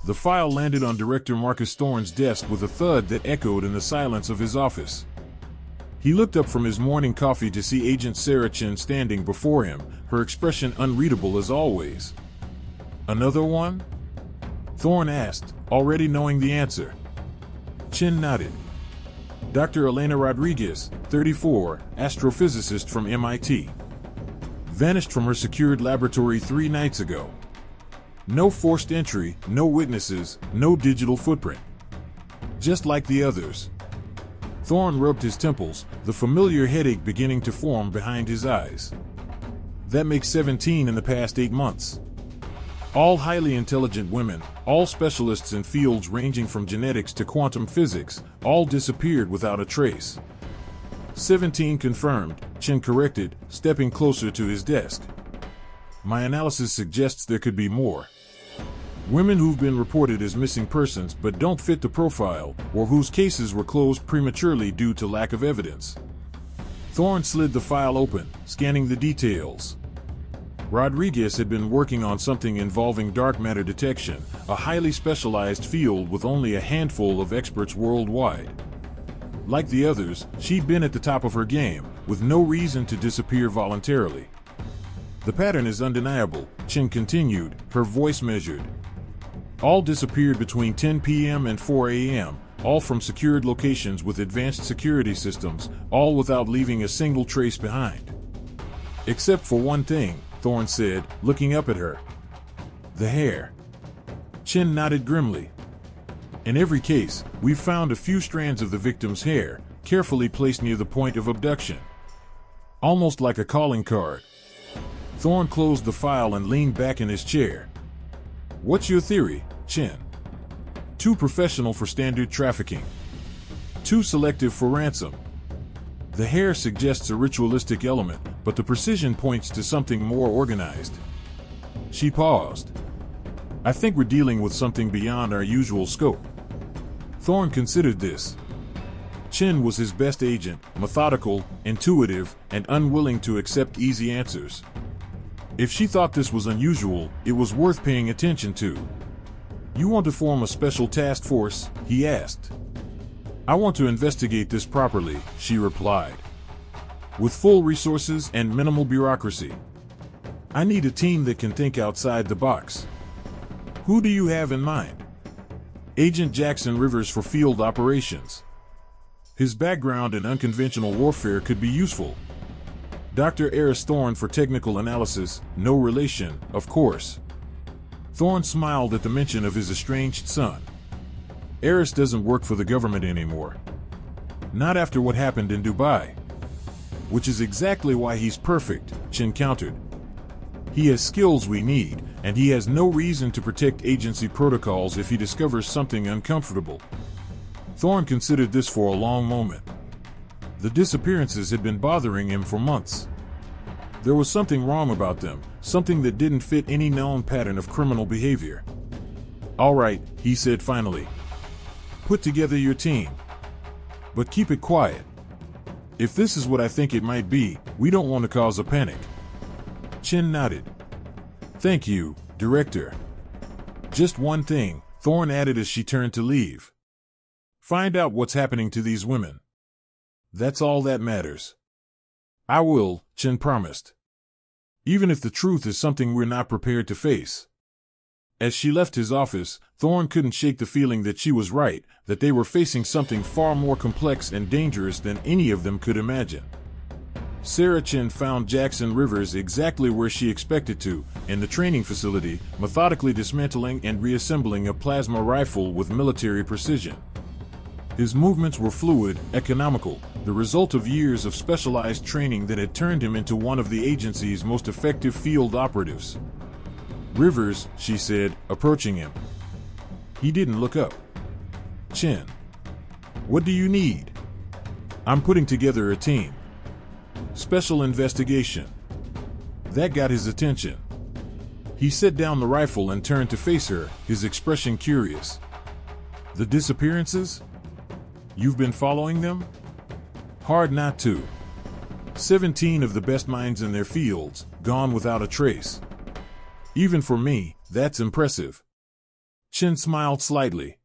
The file landed on Director Marcus Thorne's desk with a thud that echoed in the silence of his office. He looked up from his morning coffee to see Agent Sarah Chin standing before him, her expression unreadable as always. "Another one?" Thorne asked, already knowing the answer. Chin nodded. Dr. Elena Rodriguez, 34, astrophysicist from MIT. Vanished from her secured laboratory 3 nights ago. No forced entry, no witnesses, no digital footprint. Just like the others. Thorne rubbed his temples, the familiar headache beginning to form behind his eyes. That makes 17 in the past 8 months. All highly intelligent women, all specialists in fields ranging from genetics to quantum physics, all disappeared without a trace. 17 confirmed, Chin corrected, stepping closer to his desk. My analysis suggests there could be more. Women who've been reported as missing persons but don't fit the profile, or whose cases were closed prematurely due to lack of evidence. Thorne slid the file open, scanning the details. Rodriguez had been working on something involving dark matter detection, a highly specialized field with only a handful of experts worldwide. Like the others, she'd been at the top of her game, with no reason to disappear voluntarily. The pattern is undeniable, Chin continued, her voice measured. All disappeared between 10 p.m. and 4 a.m., all from secured locations with advanced security systems, all without leaving a single trace behind. Except for one thing, Thorne said, looking up at her. The hair. Chin nodded grimly. In every case, we've found a few strands of the victim's hair, carefully placed near the point of abduction. Almost like a calling card. Thorne closed the file and leaned back in his chair. What's your theory, Chin? Too professional for standard trafficking. Too selective for ransom. The hair suggests a ritualistic element, but the precision points to something more organized. She paused. I think we're dealing with something beyond our usual scope. Thorne considered this. Chin was his best agent, methodical, intuitive, and unwilling to accept easy answers. If she thought this was unusual, it was worth paying attention to. You want to form a special task force? He asked. I want to investigate this properly, she replied. With full resources and minimal bureaucracy. I need a team that can think outside the box. Who do you have in mind? Agent Jackson Rivers for field operations. His background in unconventional warfare could be useful. Dr. Eris Thorne for technical analysis, no relation, of course. Thorne smiled at the mention of his estranged son. Eris doesn't work for the government anymore. Not after what happened in Dubai. Which is exactly why he's perfect, Chin countered. He has skills we need, and he has no reason to protect agency protocols if he discovers something uncomfortable. Thorne considered this for a long moment. The disappearances had been bothering him for months. There was something wrong about them, something that didn't fit any known pattern of criminal behavior. All right, he said finally. Put together your team. But keep it quiet. If this is what I think it might be, we don't want to cause a panic. Chin nodded. Thank you, Director. Just one thing, Thorne added as she turned to leave. Find out what's happening to these women. That's all that matters. I will, Chin promised. Even if the truth is something we're not prepared to face. As she left his office, Thorne couldn't shake the feeling that she was right, that they were facing something far more complex and dangerous than any of them could imagine. Sarah Chin found Jackson Rivers exactly where she expected to, in the training facility, methodically dismantling and reassembling a plasma rifle with military precision. His movements were fluid, economical, the result of years of specialized training that had turned him into one of the agency's most effective field operatives. Rivers, she said, approaching him. He didn't look up. Chin. What do you need? I'm putting together a team. Special investigation. That got his attention. He set down the rifle and turned to face her, his expression curious. The disappearances? You've been following them? Hard not to. 17 of the best minds in their fields, gone without a trace. Even for me, that's impressive. Chen smiled slightly.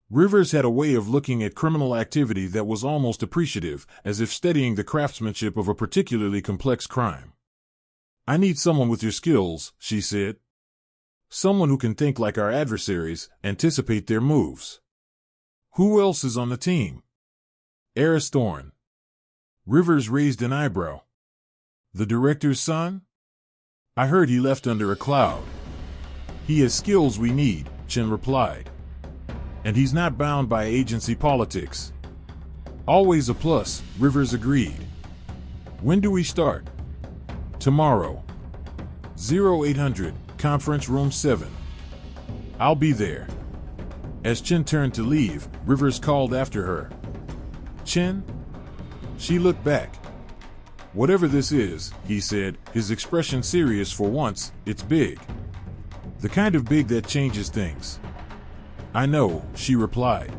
Rivers had a way of looking at criminal activity that was almost appreciative, as if studying the craftsmanship of a particularly complex crime. I need someone with your skills, she said. Someone who can think like our adversaries, anticipate their moves. Who else is on the team? Eris Thorne. Rivers raised an eyebrow. The director's son? I heard he left under a cloud. He has skills we need, Chen replied. And he's not bound by agency politics. Always a plus, Rivers agreed. When do we start? Tomorrow. 0800, Conference Room 7. I'll be there. As Chen turned to leave, Rivers called after her. Chen? She looked back. Whatever this is, he said, his expression serious for once. It's big. The kind of big that changes things. I know, she replied.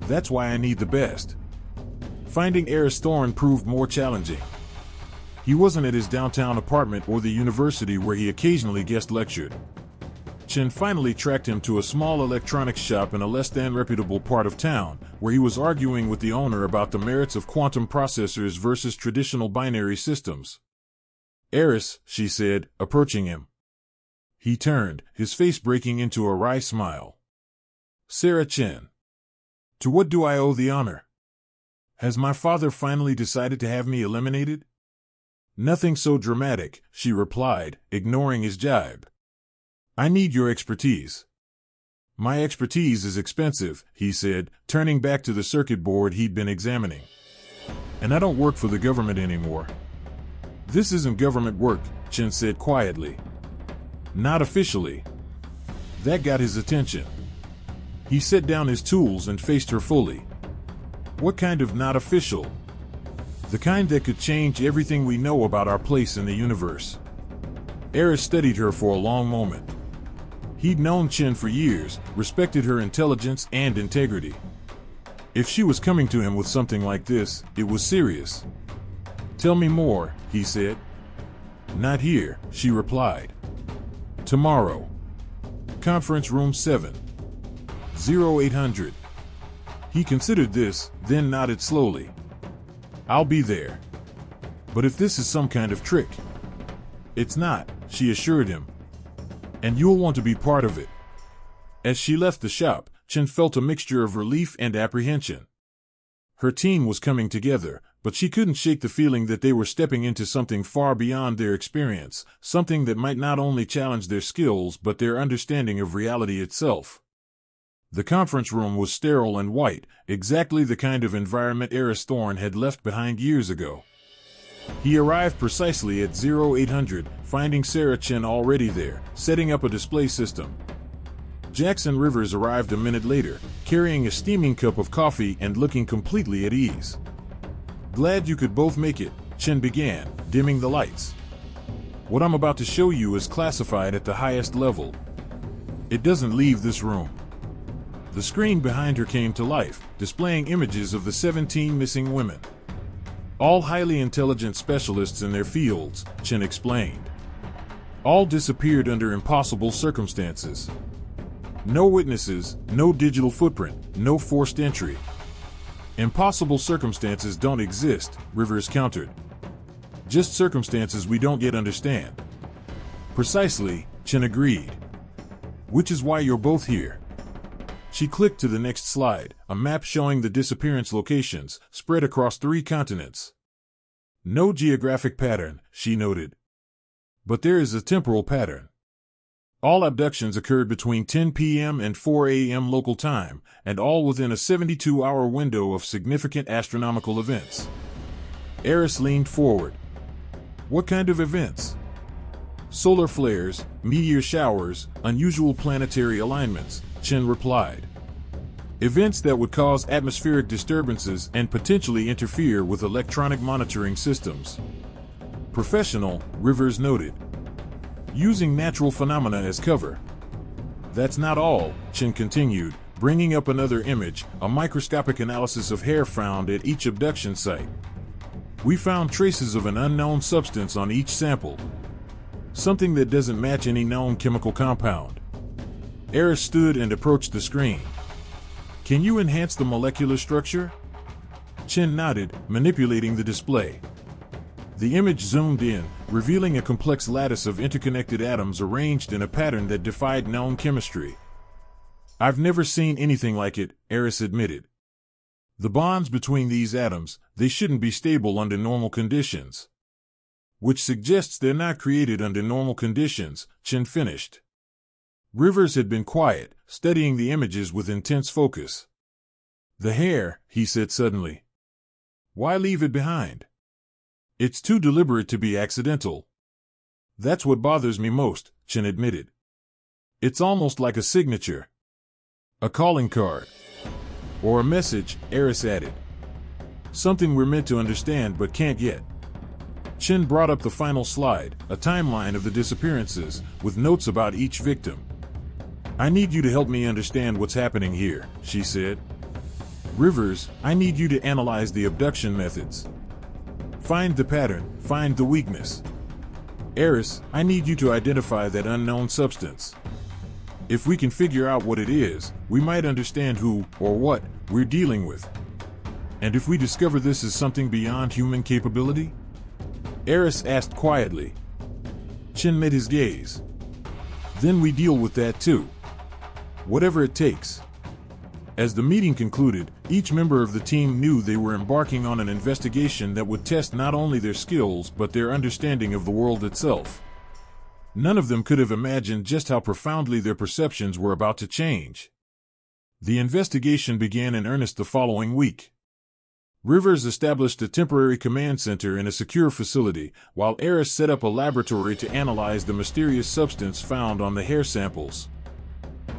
That's why I need the best. Finding Eris Thorne proved more challenging. He wasn't at his downtown apartment or the university where he occasionally guest lectured. Chen finally tracked him to a small electronics shop in a less than reputable part of town, where he was arguing with the owner about the merits of quantum processors versus traditional binary systems. Eris, she said, approaching him. He turned, his face breaking into a wry smile. Sarah Chen. To what do I owe the honor? Has my father finally decided to have me eliminated? Nothing so dramatic, she replied, ignoring his jibe. I need your expertise. My expertise is expensive, he said, turning back to the circuit board he'd been examining. And I don't work for the government anymore. This isn't government work, Chen said quietly. Not officially. That got his attention. He set down his tools and faced her fully. What kind of not official? The kind that could change everything we know about our place in the universe. Eris studied her for a long moment. He'd known Chen for years, respected her intelligence and integrity. If she was coming to him with something like this, it was serious. Tell me more, he said. Not here, she replied. Tomorrow. Conference Room 7. 0800. He considered this, then nodded slowly. I'll be there. But if this is some kind of trick. It's not, she assured him. And you'll want to be part of it. As she left the shop, Chen felt a mixture of relief and apprehension. Her team was coming together, but she couldn't shake the feeling that they were stepping into something far beyond their experience, something that might not only challenge their skills but their understanding of reality itself. The conference room was sterile and white, exactly the kind of environment Eris Thorne had left behind years ago. He arrived precisely at 0800, finding Sarah Chen already there, setting up a display system. Jackson Rivers arrived a minute later, carrying a steaming cup of coffee and looking completely at ease. Glad you could both make it, Chen began, dimming the lights. What I'm about to show you is classified at the highest level. It doesn't leave this room. The screen behind her came to life, displaying images of the 17 missing women. All highly intelligent specialists in their fields, Chen explained. All disappeared under impossible circumstances. No witnesses, no digital footprint, no forced entry. Impossible circumstances don't exist, Rivers countered. Just circumstances we don't yet understand. Precisely, Chen agreed. Which is why you're both here. She clicked to the next slide, a map showing the disappearance locations, spread across 3 continents. No geographic pattern, she noted. But there is a temporal pattern. All abductions occurred between 10 p.m. and 4 a.m. local time, and all within a 72-hour window of significant astronomical events. Eris leaned forward. What kind of events? Solar flares, meteor showers, unusual planetary alignments, Chen replied. Events that would cause atmospheric disturbances and potentially interfere with electronic monitoring systems. Professional, Rivers noted. Using natural phenomena as cover. That's not all, Chen continued, bringing up another image, a microscopic analysis of hair found at each abduction site. We found traces of an unknown substance on each sample. Something that doesn't match any known chemical compound. Eris stood and approached the screen. Can you enhance the molecular structure? Chen nodded, manipulating the display. The image zoomed in, revealing a complex lattice of interconnected atoms arranged in a pattern that defied known chemistry. I've never seen anything like it, Eris admitted. The bonds between these atoms, they shouldn't be stable under normal conditions. Which suggests they're not created under normal conditions, Chen finished. Rivers had been quiet, studying the images with intense focus. The hair, he said suddenly. Why leave it behind? It's too deliberate to be accidental. That's what bothers me most, Chen admitted. It's almost like a signature. A calling card. Or a message, Eris added. Something we're meant to understand but can't yet. Chen brought up the final slide, a timeline of the disappearances, with notes about each victim. I need you to help me understand what's happening here, she said. Rivers, I need you to analyze the abduction methods. Find the pattern, find the weakness. Eris, I need you to identify that unknown substance. If we can figure out what it is, we might understand who, or what, we're dealing with. And if we discover this is something beyond human capability? Eris asked quietly. Chen met his gaze. Then we deal with that too. Whatever it takes. As the meeting concluded, each member of the team knew they were embarking on an investigation that would test not only their skills but their understanding of the world itself. None of them could have imagined just how profoundly their perceptions were about to change. The investigation began in earnest the following week. Rivers established a temporary command center in a secure facility, while Eris set up a laboratory to analyze the mysterious substance found on the hair samples.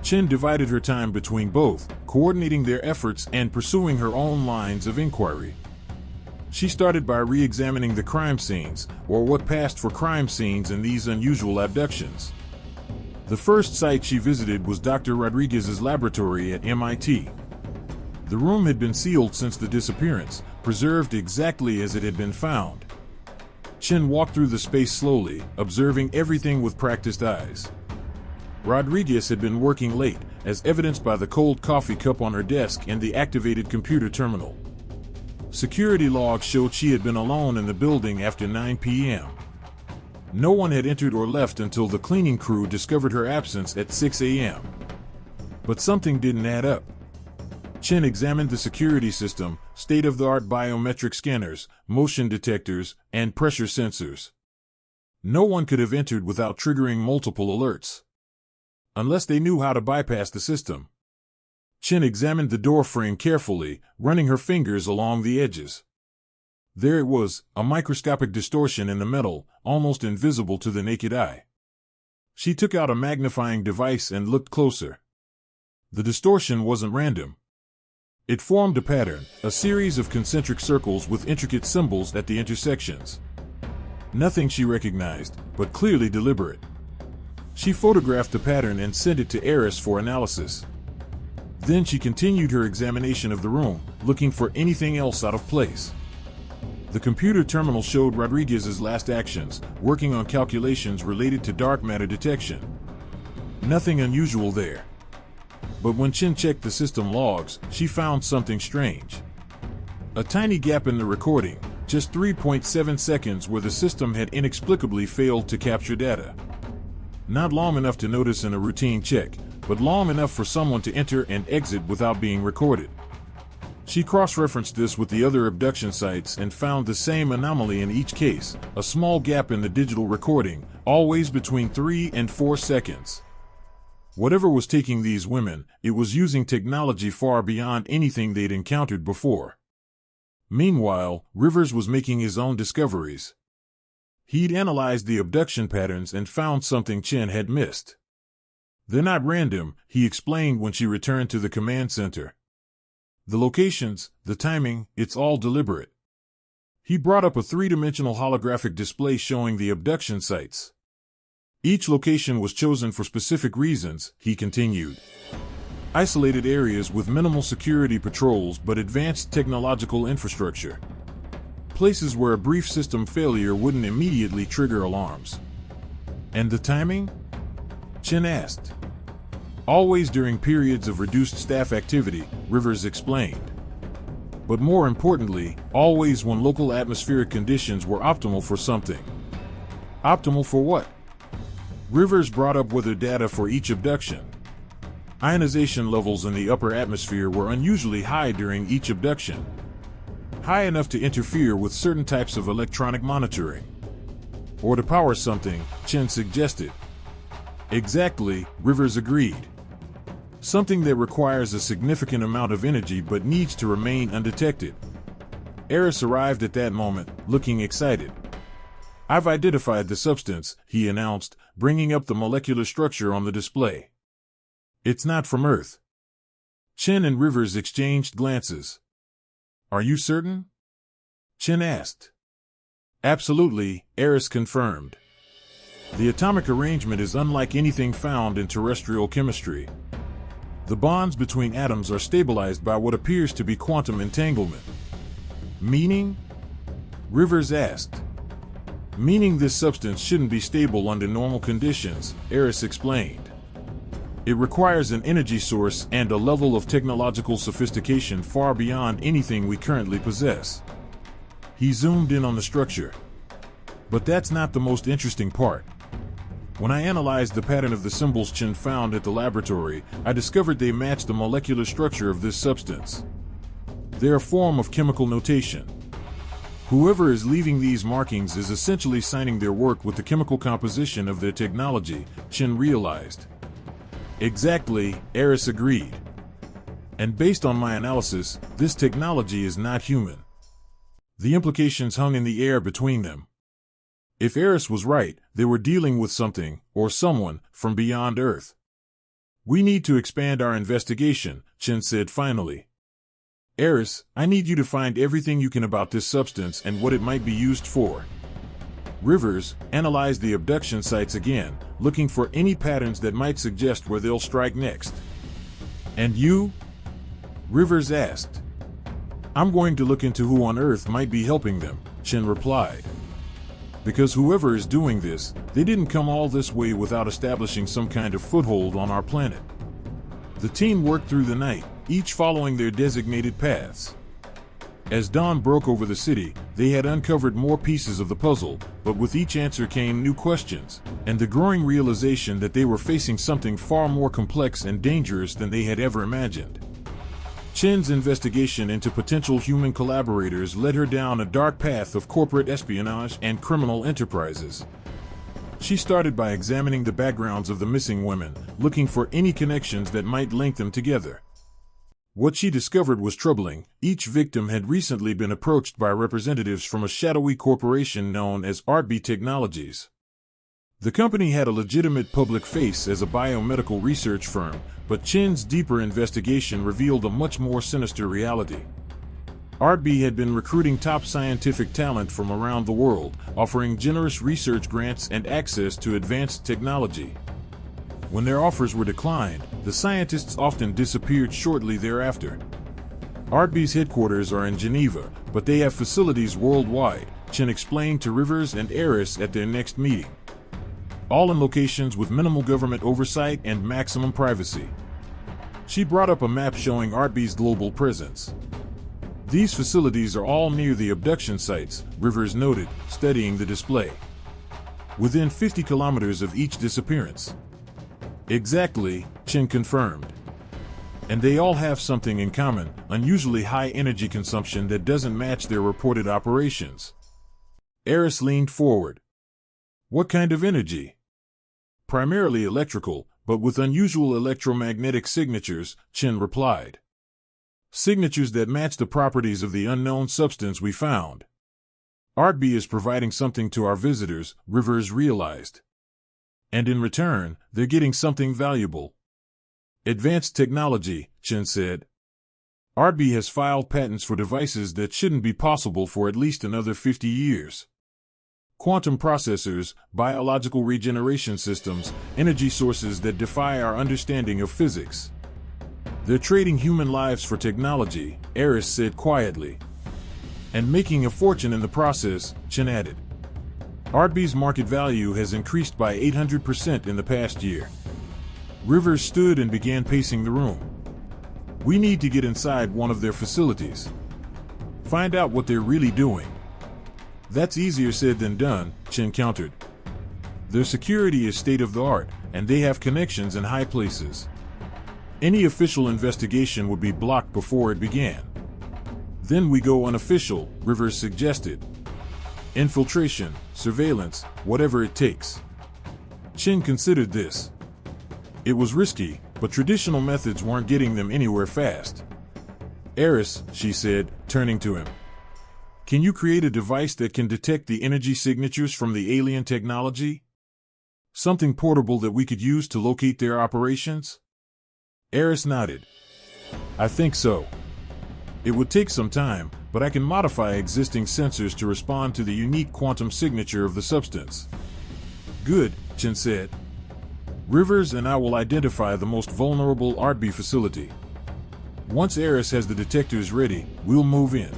Chen divided her time between both, coordinating their efforts and pursuing her own lines of inquiry. She started by re-examining the crime scenes, or what passed for crime scenes in these unusual abductions. The first site she visited was Dr. Rodriguez's laboratory at MIT. The room had been sealed since the disappearance, preserved exactly as it had been found. Chen walked through the space slowly, observing everything with practiced eyes. Rodriguez had been working late, as evidenced by the cold coffee cup on her desk and the activated computer terminal. Security logs showed she had been alone in the building after 9 p.m. No one had entered or left until the cleaning crew discovered her absence at 6 a.m. But something didn't add up. Chen examined the security system, state-of-the-art biometric scanners, motion detectors, and pressure sensors. No one could have entered without triggering multiple alerts. Unless they knew how to bypass the system. Chen examined the door frame carefully, running her fingers along the edges. There it was, a microscopic distortion in the metal, almost invisible to the naked eye. She took out a magnifying device and looked closer. The distortion wasn't random. It formed a pattern, a series of concentric circles with intricate symbols at the intersections. Nothing she recognized, but clearly deliberate. She photographed the pattern and sent it to Eris for analysis. Then she continued her examination of the room, looking for anything else out of place. The computer terminal showed Rodriguez's last actions, working on calculations related to dark matter detection. Nothing unusual there. But when Chen checked the system logs, she found something strange. A tiny gap in the recording, just 3.7 seconds where the system had inexplicably failed to capture data. Not long enough to notice in a routine check, but long enough for someone to enter and exit without being recorded. She cross-referenced this with the other abduction sites and found the same anomaly in each case, a small gap in the digital recording, always between 3 and 4 seconds. Whatever was taking these women, it was using technology far beyond anything they'd encountered before. Meanwhile, Rivers was making his own discoveries. He'd analyzed the abduction patterns and found something Chen had missed. They're not random, he explained when she returned to the command center. The locations, the timing, it's all deliberate. He brought up a three-dimensional holographic display showing the abduction sites. Each location was chosen for specific reasons, he continued. Isolated areas with minimal security patrols but advanced technological infrastructure. Places where a brief system failure wouldn't immediately trigger alarms. And the timing? Chen asked. Always during periods of reduced staff activity, Rivers explained. But more importantly, always when local atmospheric conditions were optimal for something. Optimal for what? Rivers brought up weather data for each abduction. Ionization levels in the upper atmosphere were unusually high during each abduction. High enough to interfere with certain types of electronic monitoring. Or to power something, Chen suggested. Exactly, Rivers agreed. Something that requires a significant amount of energy but needs to remain undetected. Eris arrived at that moment, looking excited. I've identified the substance, he announced, bringing up the molecular structure on the display. It's not from Earth. Chen and Rivers exchanged glances. Are you certain? Chen asked. Absolutely, Eris confirmed. The atomic arrangement is unlike anything found in terrestrial chemistry. The bonds between atoms are stabilized by what appears to be quantum entanglement. Meaning? Rivers asked. Meaning this substance shouldn't be stable under normal conditions, Eris explained. It requires an energy source and a level of technological sophistication far beyond anything we currently possess. He zoomed in on the structure. But that's not the most interesting part. When I analyzed the pattern of the symbols Chen found at the laboratory, I discovered they match the molecular structure of this substance. They're a form of chemical notation. Whoever is leaving these markings is essentially signing their work with the chemical composition of their technology, Chen realized. Exactly, Eris agreed. And based on my analysis, this technology is not human. The implications hung in the air between them. If Eris was right, they were dealing with something, or someone, from beyond Earth. We need to expand our investigation, Chen said finally. Eris, I need you to find everything you can about this substance and what it might be used for. Rivers, analyze the abduction sites again, looking for any patterns that might suggest where they'll strike next. And you? Rivers asked. I'm going to look into who on Earth might be helping them, Chen replied. Because whoever is doing this, they didn't come all this way without establishing some kind of foothold on our planet. The team worked through the night, each following their designated paths. As dawn broke over the city, they had uncovered more pieces of the puzzle, but with each answer came new questions, and the growing realization that they were facing something far more complex and dangerous than they had ever imagined. Chen's investigation into potential human collaborators led her down a dark path of corporate espionage and criminal enterprises. She started by examining the backgrounds of the missing women, looking for any connections that might link them together. What she discovered was troubling. Each victim had recently been approached by representatives from a shadowy corporation known as HFY Technologies. The company had a legitimate public face as a biomedical research firm, but Chen's deeper investigation revealed a much more sinister reality. HFY had been recruiting top scientific talent from around the world, offering generous research grants and access to advanced technology. When their offers were declined, the scientists often disappeared shortly thereafter. HFY's headquarters are in Geneva, but they have facilities worldwide, Chen explained to Rivers and Eris at their next meeting. All in locations with minimal government oversight and maximum privacy. She brought up a map showing HFY's global presence. These facilities are all near the abduction sites, Rivers noted, studying the display. Within 50 kilometers of each disappearance. Exactly, Chen confirmed. And they all have something in common, unusually high energy consumption that doesn't match their reported operations. Eris leaned forward. What kind of energy? Primarily electrical, but with unusual electromagnetic signatures, Chen replied. Signatures that match the properties of the unknown substance we found. HFY is providing something to our visitors, Rivers realized. And in return, they're getting something valuable. Advanced technology, Chen said. HFY has filed patents for devices that shouldn't be possible for at least another 50 years. Quantum processors, biological regeneration systems, energy sources that defy our understanding of physics. They're trading human lives for technology, Eris said quietly. And making a fortune in the process, Chen added. HFY's market value has increased by 800% in the past year. Rivers stood and began pacing the room. We need to get inside one of their facilities. Find out what they're really doing. That's easier said than done, Chen countered. Their security is state-of-the-art, and they have connections in high places. Any official investigation would be blocked before it began. Then we go unofficial, Rivers suggested. Infiltration, surveillance, whatever it takes. Chen considered this. It was risky, but traditional methods weren't getting them anywhere fast. Eris, she said, turning to him. Can you create a device that can detect the energy signatures from the alien technology? Something portable that we could use to locate their operations? Eris nodded. I think so. It would take some time, but I can modify existing sensors to respond to the unique quantum signature of the substance. Good, Chen said. Rivers and I will identify the most vulnerable RB facility. Once Eris has the detectors ready, we'll move in.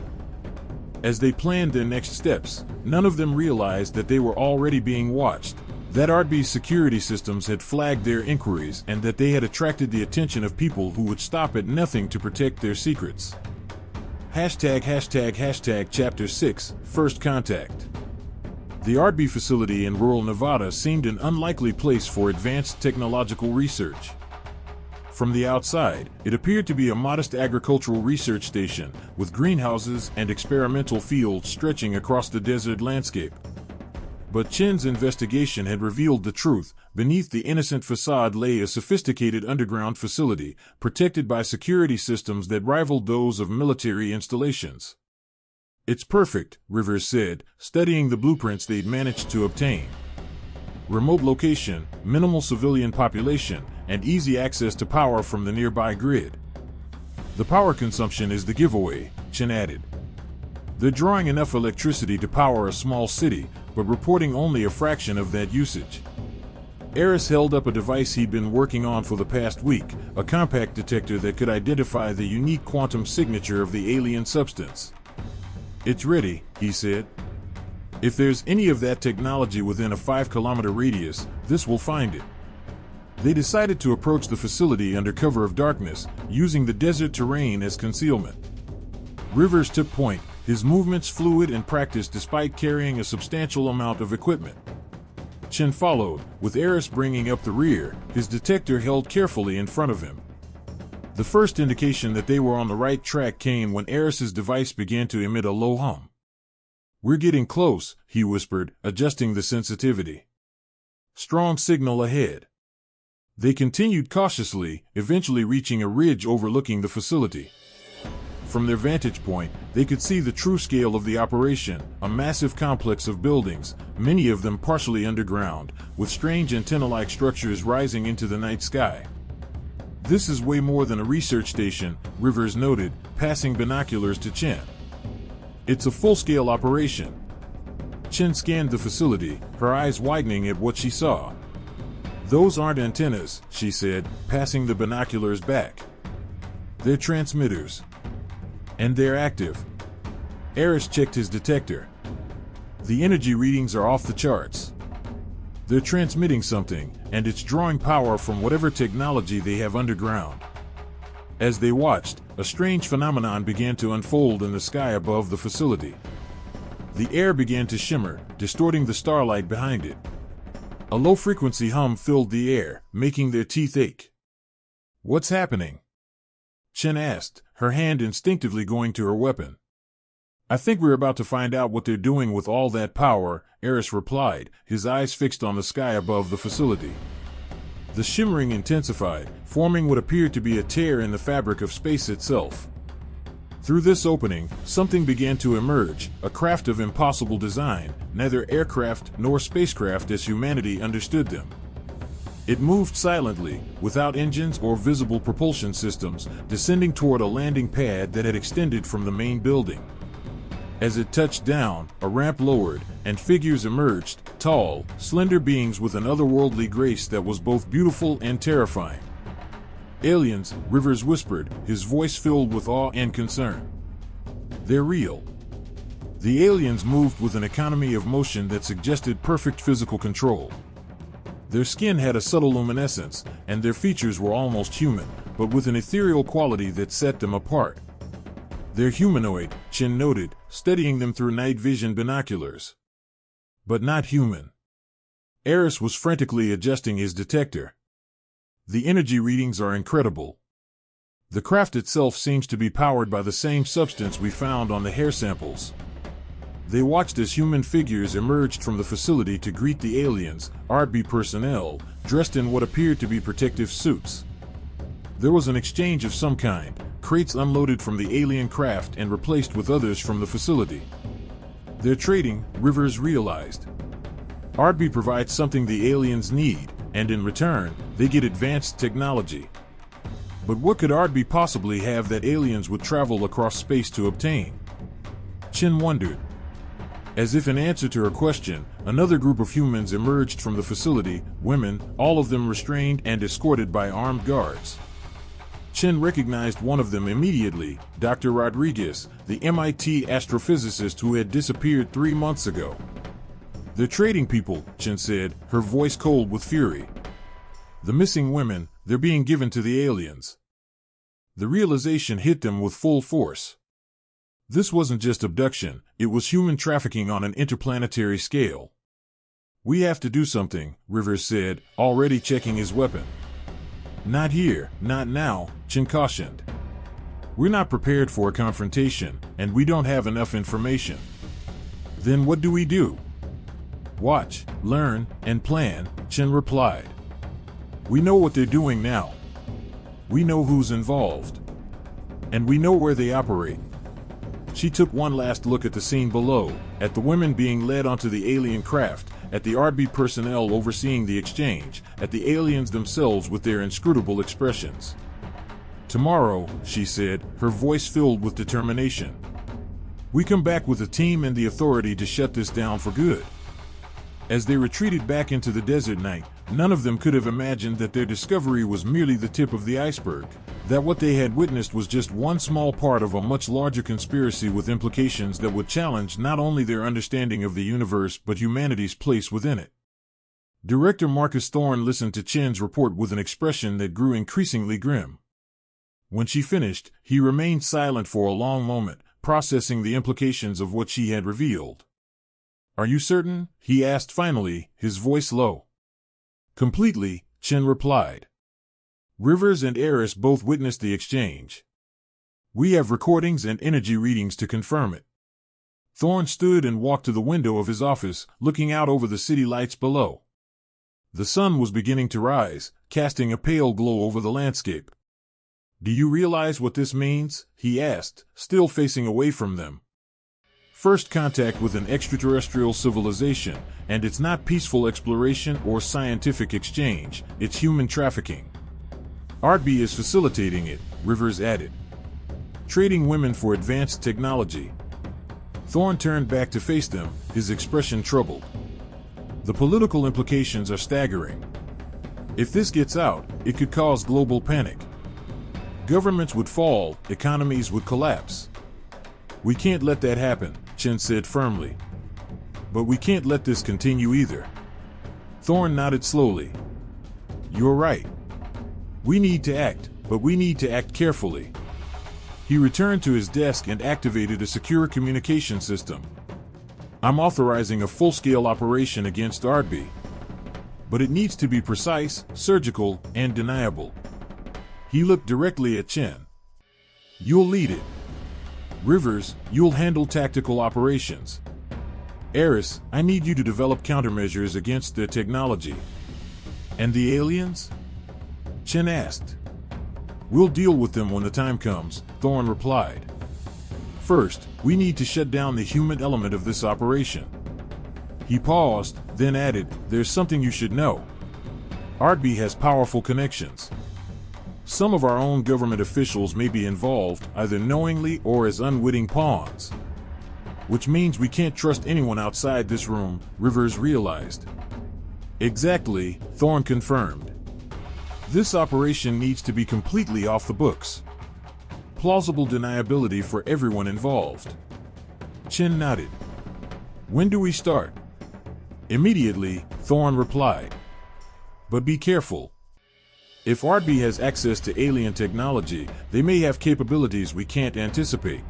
As they planned their next steps, none of them realized that they were already being watched, that RB's security systems had flagged their inquiries, and that they had attracted the attention of people who would stop at nothing to protect their secrets. #### Chapter 6, First Contact. The RB facility in rural Nevada seemed an unlikely place for advanced technological research. From the outside, it appeared to be a modest agricultural research station, with greenhouses and experimental fields stretching across the desert landscape. But Chen's investigation had revealed the truth. Beneath the innocent facade lay a sophisticated underground facility, protected by security systems that rivaled those of military installations. It's perfect, Rivers said, studying the blueprints they'd managed to obtain. Remote location, minimal civilian population, and easy access to power from the nearby grid. The power consumption is the giveaway, Chen added. They're drawing enough electricity to power a small city, but reporting only a fraction of that usage. Eris held up a device he'd been working on for the past week, a compact detector that could identify the unique quantum signature of the alien substance. It's ready, he said. If there's any of that technology within a 5-kilometer radius, this will find it. They decided to approach the facility under cover of darkness, using the desert terrain as concealment. Rivers took point, his movements fluid and practiced despite carrying a substantial amount of equipment. Chen followed, with Eris bringing up the rear, his detector held carefully in front of him. The first indication that they were on the right track came when Eris's device began to emit a low hum. We're getting close, he whispered, adjusting the sensitivity. Strong signal ahead. They continued cautiously, eventually reaching a ridge overlooking the facility. From their vantage point, they could see the true scale of the operation, a massive complex of buildings, many of them partially underground, with strange antenna-like structures rising into the night sky. This is way more than a research station, Rivers noted, passing binoculars to Chen. It's a full-scale operation. Chen scanned the facility, her eyes widening at what she saw. Those aren't antennas, she said, passing the binoculars back. They're transmitters. And they're active. Eris checked his detector. The energy readings are off the charts. They're transmitting something, and it's drawing power from whatever technology they have underground. As they watched, a strange phenomenon began to unfold in the sky above the facility. The air began to shimmer, distorting the starlight behind it. A low-frequency hum filled the air, making their teeth ache. What's happening? Chen asked, her hand instinctively going to her weapon. I think we're about to find out what they're doing with all that power, Eris replied, his eyes fixed on the sky above the facility. The shimmering intensified, forming what appeared to be a tear in the fabric of space itself. Through this opening, something began to emerge, a craft of impossible design, neither aircraft nor spacecraft as humanity understood them. It moved silently, without engines or visible propulsion systems, descending toward a landing pad that had extended from the main building. As it touched down, a ramp lowered, and figures emerged, tall, slender beings with an otherworldly grace that was both beautiful and terrifying. Aliens, Rivers whispered, his voice filled with awe and concern. They're real. The aliens moved with an economy of motion that suggested perfect physical control. Their skin had a subtle luminescence, and their features were almost human, but with an ethereal quality that set them apart. "They're humanoid," Chin noted, studying them through night vision binoculars. "But not human." Eris was frantically adjusting his detector. "The energy readings are incredible. The craft itself seems to be powered by the same substance we found on the hair samples." They watched as human figures emerged from the facility to greet the aliens, RB personnel, dressed in what appeared to be protective suits. There was an exchange of some kind, crates unloaded from the alien craft and replaced with others from the facility. "They're trading," Rivers realized. RB provides something the aliens need, and in return, they get advanced technology. But what could RB possibly have that aliens would travel across space to obtain? Chin wondered. As if in answer to her question, another group of humans emerged from the facility, women, all of them restrained and escorted by armed guards. Chin recognized one of them immediately, Dr. Rodriguez, the MIT astrophysicist who had disappeared 3 months ago. "They're trading people," Chin said, her voice cold with fury. "The missing women, they're being given to the aliens." The realization hit them with full force. This wasn't just abduction, it was human trafficking on an interplanetary scale. "We have to do something," Rivers said, already checking his weapon. "Not here, not now," Chin cautioned. "We're not prepared for a confrontation, and we don't have enough information." "Then what do we do?" "Watch, learn, and plan," Chin replied. "We know what they're doing now. We know who's involved. And we know where they operate." She took one last look at the scene below, at the women being led onto the alien craft, at the RB personnel overseeing the exchange, at the aliens themselves with their inscrutable expressions. "Tomorrow," she said, her voice filled with determination, "we come back with a team and the authority to shut this down for good." As they retreated back into the desert night, none of them could have imagined that their discovery was merely the tip of the iceberg, that what they had witnessed was just one small part of a much larger conspiracy with implications that would challenge not only their understanding of the universe but humanity's place within it. Director Marcus Thorne listened to Chin's report with an expression that grew increasingly grim. When she finished, he remained silent for a long moment, processing the implications of what she had revealed. "Are you certain?" he asked finally, his voice low. "Completely," Chin replied. "Rivers and Eris both witnessed the exchange. We have recordings and energy readings to confirm it." Thorne stood and walked to the window of his office, looking out over the city lights below. The sun was beginning to rise, casting a pale glow over the landscape. "Do you realize what this means?" he asked, still facing away from them. "First contact with an extraterrestrial civilization, and it's not peaceful exploration or scientific exchange, it's human trafficking. RB is facilitating it," Rivers added. "Trading women for advanced technology." Thorne turned back to face them, his expression troubled. "The political implications are staggering. If this gets out, it could cause global panic. Governments would fall, economies would collapse. We can't let that happen," Chin said firmly. "But we can't let this continue either." Thorne nodded slowly. "You're right. We need to act, but we need to act carefully." He returned to his desk and activated a secure communication system. "I'm authorizing a full-scale operation against RB. But it needs to be precise, surgical, and deniable." He looked directly at Chin. "You'll lead it. Rivers, you'll handle tactical operations. Eris, I need you to develop countermeasures against their technology." "And the aliens?" Chin asked. "We'll deal with them when the time comes," Thorne replied. "First, we need to shut down the human element of this operation." He paused, then added, "There's something you should know. RB has powerful connections. Some of our own government officials may be involved, either knowingly or as unwitting pawns. Which means we can't trust anyone outside this room," Rivers realized. "Exactly," Thorne confirmed. "This operation needs to be completely off the books. Plausible deniability for everyone involved." Chin nodded. "When do we start?" "Immediately," Thorne replied. But be careful. If Ardby has access to alien technology, they may have capabilities we can't anticipate.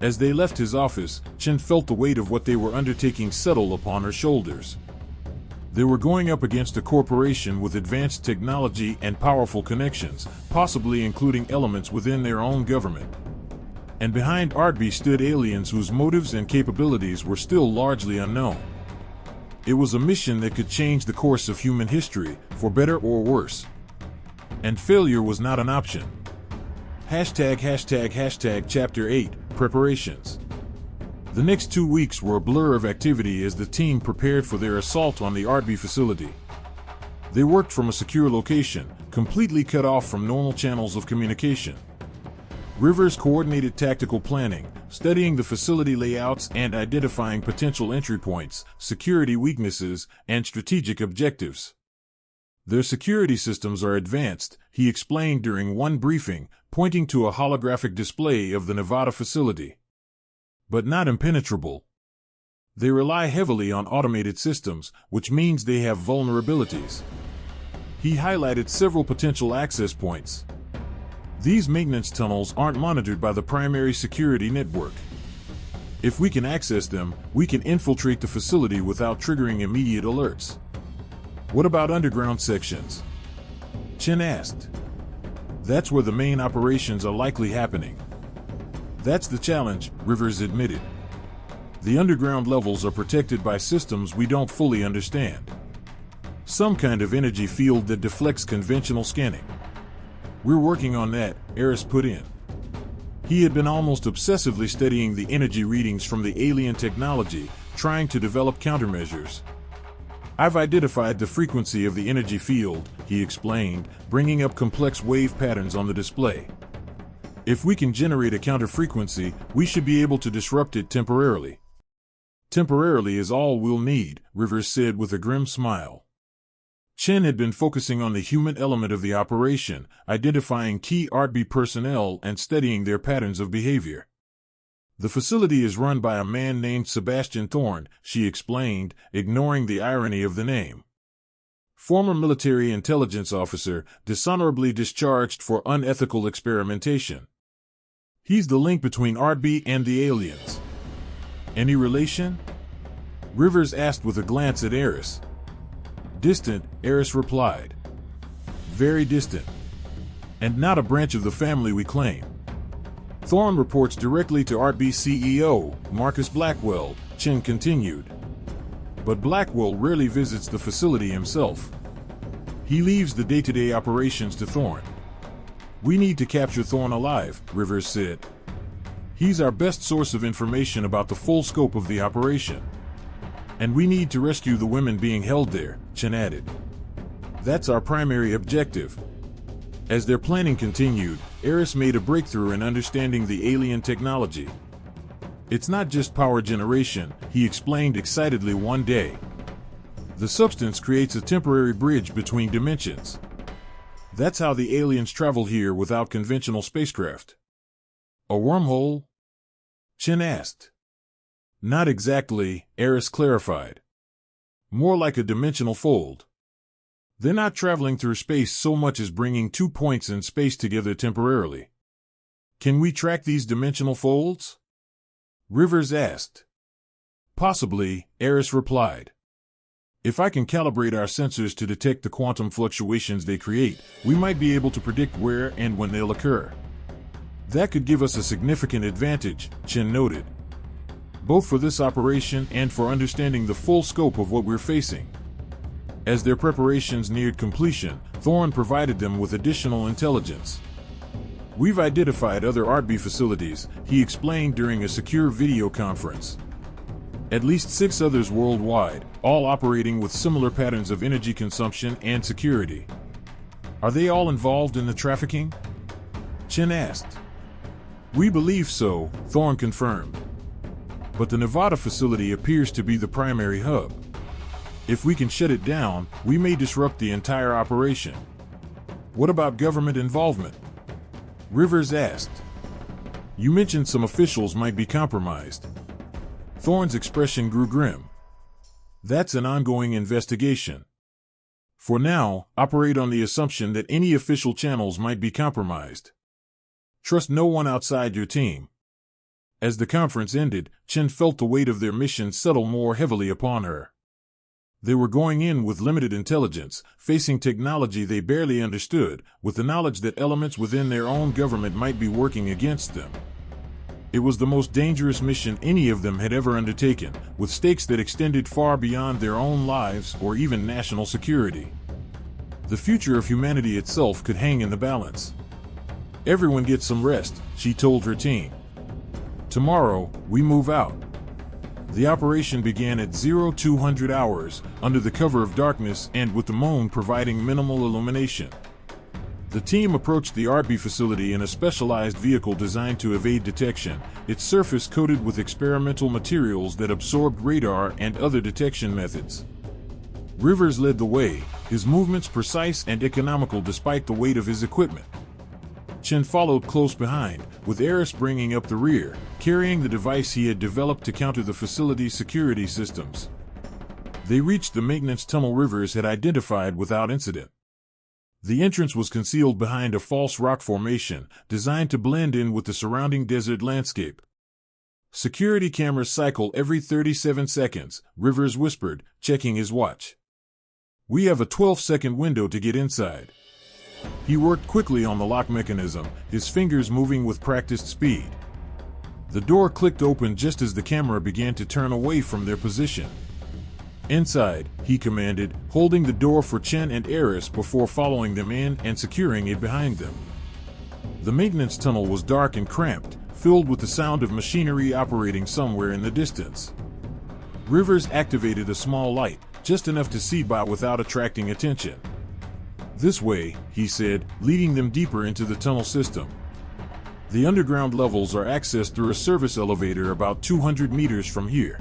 As they left his office, Chen felt the weight of what they were undertaking settle upon her shoulders. They were going up against a corporation with advanced technology and powerful connections, possibly including elements within their own government. And behind Ardby stood aliens whose motives and capabilities were still largely unknown. It was a mission that could change the course of human history, for better or worse. And failure was not an option. Chapter 8, Preparations. The next 2 weeks were a blur of activity as the team prepared for their assault on the Ardby facility. They worked from a secure location, completely cut off from normal channels of communication. Rivers coordinated tactical planning, studying the facility layouts and identifying potential entry points, security weaknesses, and strategic objectives. Their security systems are advanced, he explained during one briefing, pointing to a holographic display of the Nevada facility. But not impenetrable. They rely heavily on automated systems, which means they have vulnerabilities. He highlighted several potential access points. These maintenance tunnels aren't monitored by the primary security network. If we can access them, we can infiltrate the facility without triggering immediate alerts. What about underground sections? Chen asked. That's where the main operations are likely happening. That's the challenge, Rivers admitted. The underground levels are protected by systems we don't fully understand. Some kind of energy field that deflects conventional scanning. We're working on that, Eris put in. He had been almost obsessively studying the energy readings from the alien technology, trying to develop countermeasures. I've identified the frequency of the energy field, he explained, bringing up complex wave patterns on the display. If we can generate a counter-frequency, we should be able to disrupt it temporarily. Temporarily is all we'll need, Rivers said with a grim smile. Chen had been focusing on the human element of the operation, identifying key Ardby personnel and studying their patterns of behavior. The facility is run by a man named Sebastian Thorne, she explained, ignoring the irony of the name. Former military intelligence officer, dishonorably discharged for unethical experimentation. He's the link between Ardby and the aliens. Any relation? Rivers asked with a glance at Eris. Distant, Eris replied. Very distant. And not a branch of the family we claim. Thorne reports directly to Ardby CEO, Marcus Blackwell, Chen continued. But Blackwell rarely visits the facility himself. He leaves the day-to-day operations to Thorne. We need to capture Thorne alive, Rivers said. He's our best source of information about the full scope of the operation. And we need to rescue the women being held there, Chen added. That's our primary objective. As their planning continued, Eris made a breakthrough in understanding the alien technology. It's not just power generation, he explained excitedly one day. The substance creates a temporary bridge between dimensions. That's how the aliens travel here without conventional spacecraft. A wormhole? Chen asked. Not exactly, Eris clarified. More like a dimensional fold. They're not traveling through space so much as bringing 2 points in space together temporarily. Can we track these dimensional folds? Rivers asked. Possibly, Eris replied. If I can calibrate our sensors to detect the quantum fluctuations they create, we might be able to predict where and when they'll occur. That could give us a significant advantage, Chen noted. Both for this operation and for understanding the full scope of what we're facing. As their preparations neared completion, Thorne provided them with additional intelligence. We've identified other Ardby facilities, he explained during a secure video conference. At least 6 others worldwide, all operating with similar patterns of energy consumption and security. Are they all involved in the trafficking? Chen asked. We believe so, Thorne confirmed. But the Nevada facility appears to be the primary hub. If we can shut it down, we may disrupt the entire operation. What about government involvement? Rivers asked. You mentioned some officials might be compromised. Thorne's expression grew grim. That's an ongoing investigation. For now, operate on the assumption that any official channels might be compromised. Trust no one outside your team. As the conference ended, Chen felt the weight of their mission settle more heavily upon her. They were going in with limited intelligence, facing technology they barely understood, with the knowledge that elements within their own government might be working against them. It was the most dangerous mission any of them had ever undertaken, with stakes that extended far beyond their own lives or even national security. The future of humanity itself could hang in the balance. Everyone gets some rest, she told her team. Tomorrow, we move out. The operation began at 0200 hours, under the cover of darkness and with the moon providing minimal illumination. The team approached the RB facility in a specialized vehicle designed to evade detection, its surface coated with experimental materials that absorbed radar and other detection methods. Rivers led the way, his movements precise and economical despite the weight of his equipment. Chen followed close behind, with Eris bringing up the rear, carrying the device he had developed to counter the facility's security systems. They reached the maintenance tunnel Rivers had identified without incident. The entrance was concealed behind a false rock formation, designed to blend in with the surrounding desert landscape. Security cameras cycle every 37 seconds, Rivers whispered, checking his watch. We have a 12-second window to get inside. He worked quickly on the lock mechanism, his fingers moving with practiced speed. The door clicked open just as the camera began to turn away from their position. Inside, he commanded, holding the door for Chen and Eris before following them in and securing it behind them. The maintenance tunnel was dark and cramped, filled with the sound of machinery operating somewhere in the distance. Rivers activated a small light, just enough to see by without attracting attention. This way, he said, leading them deeper into the tunnel system. The underground levels are accessed through a service elevator about 200 meters from here.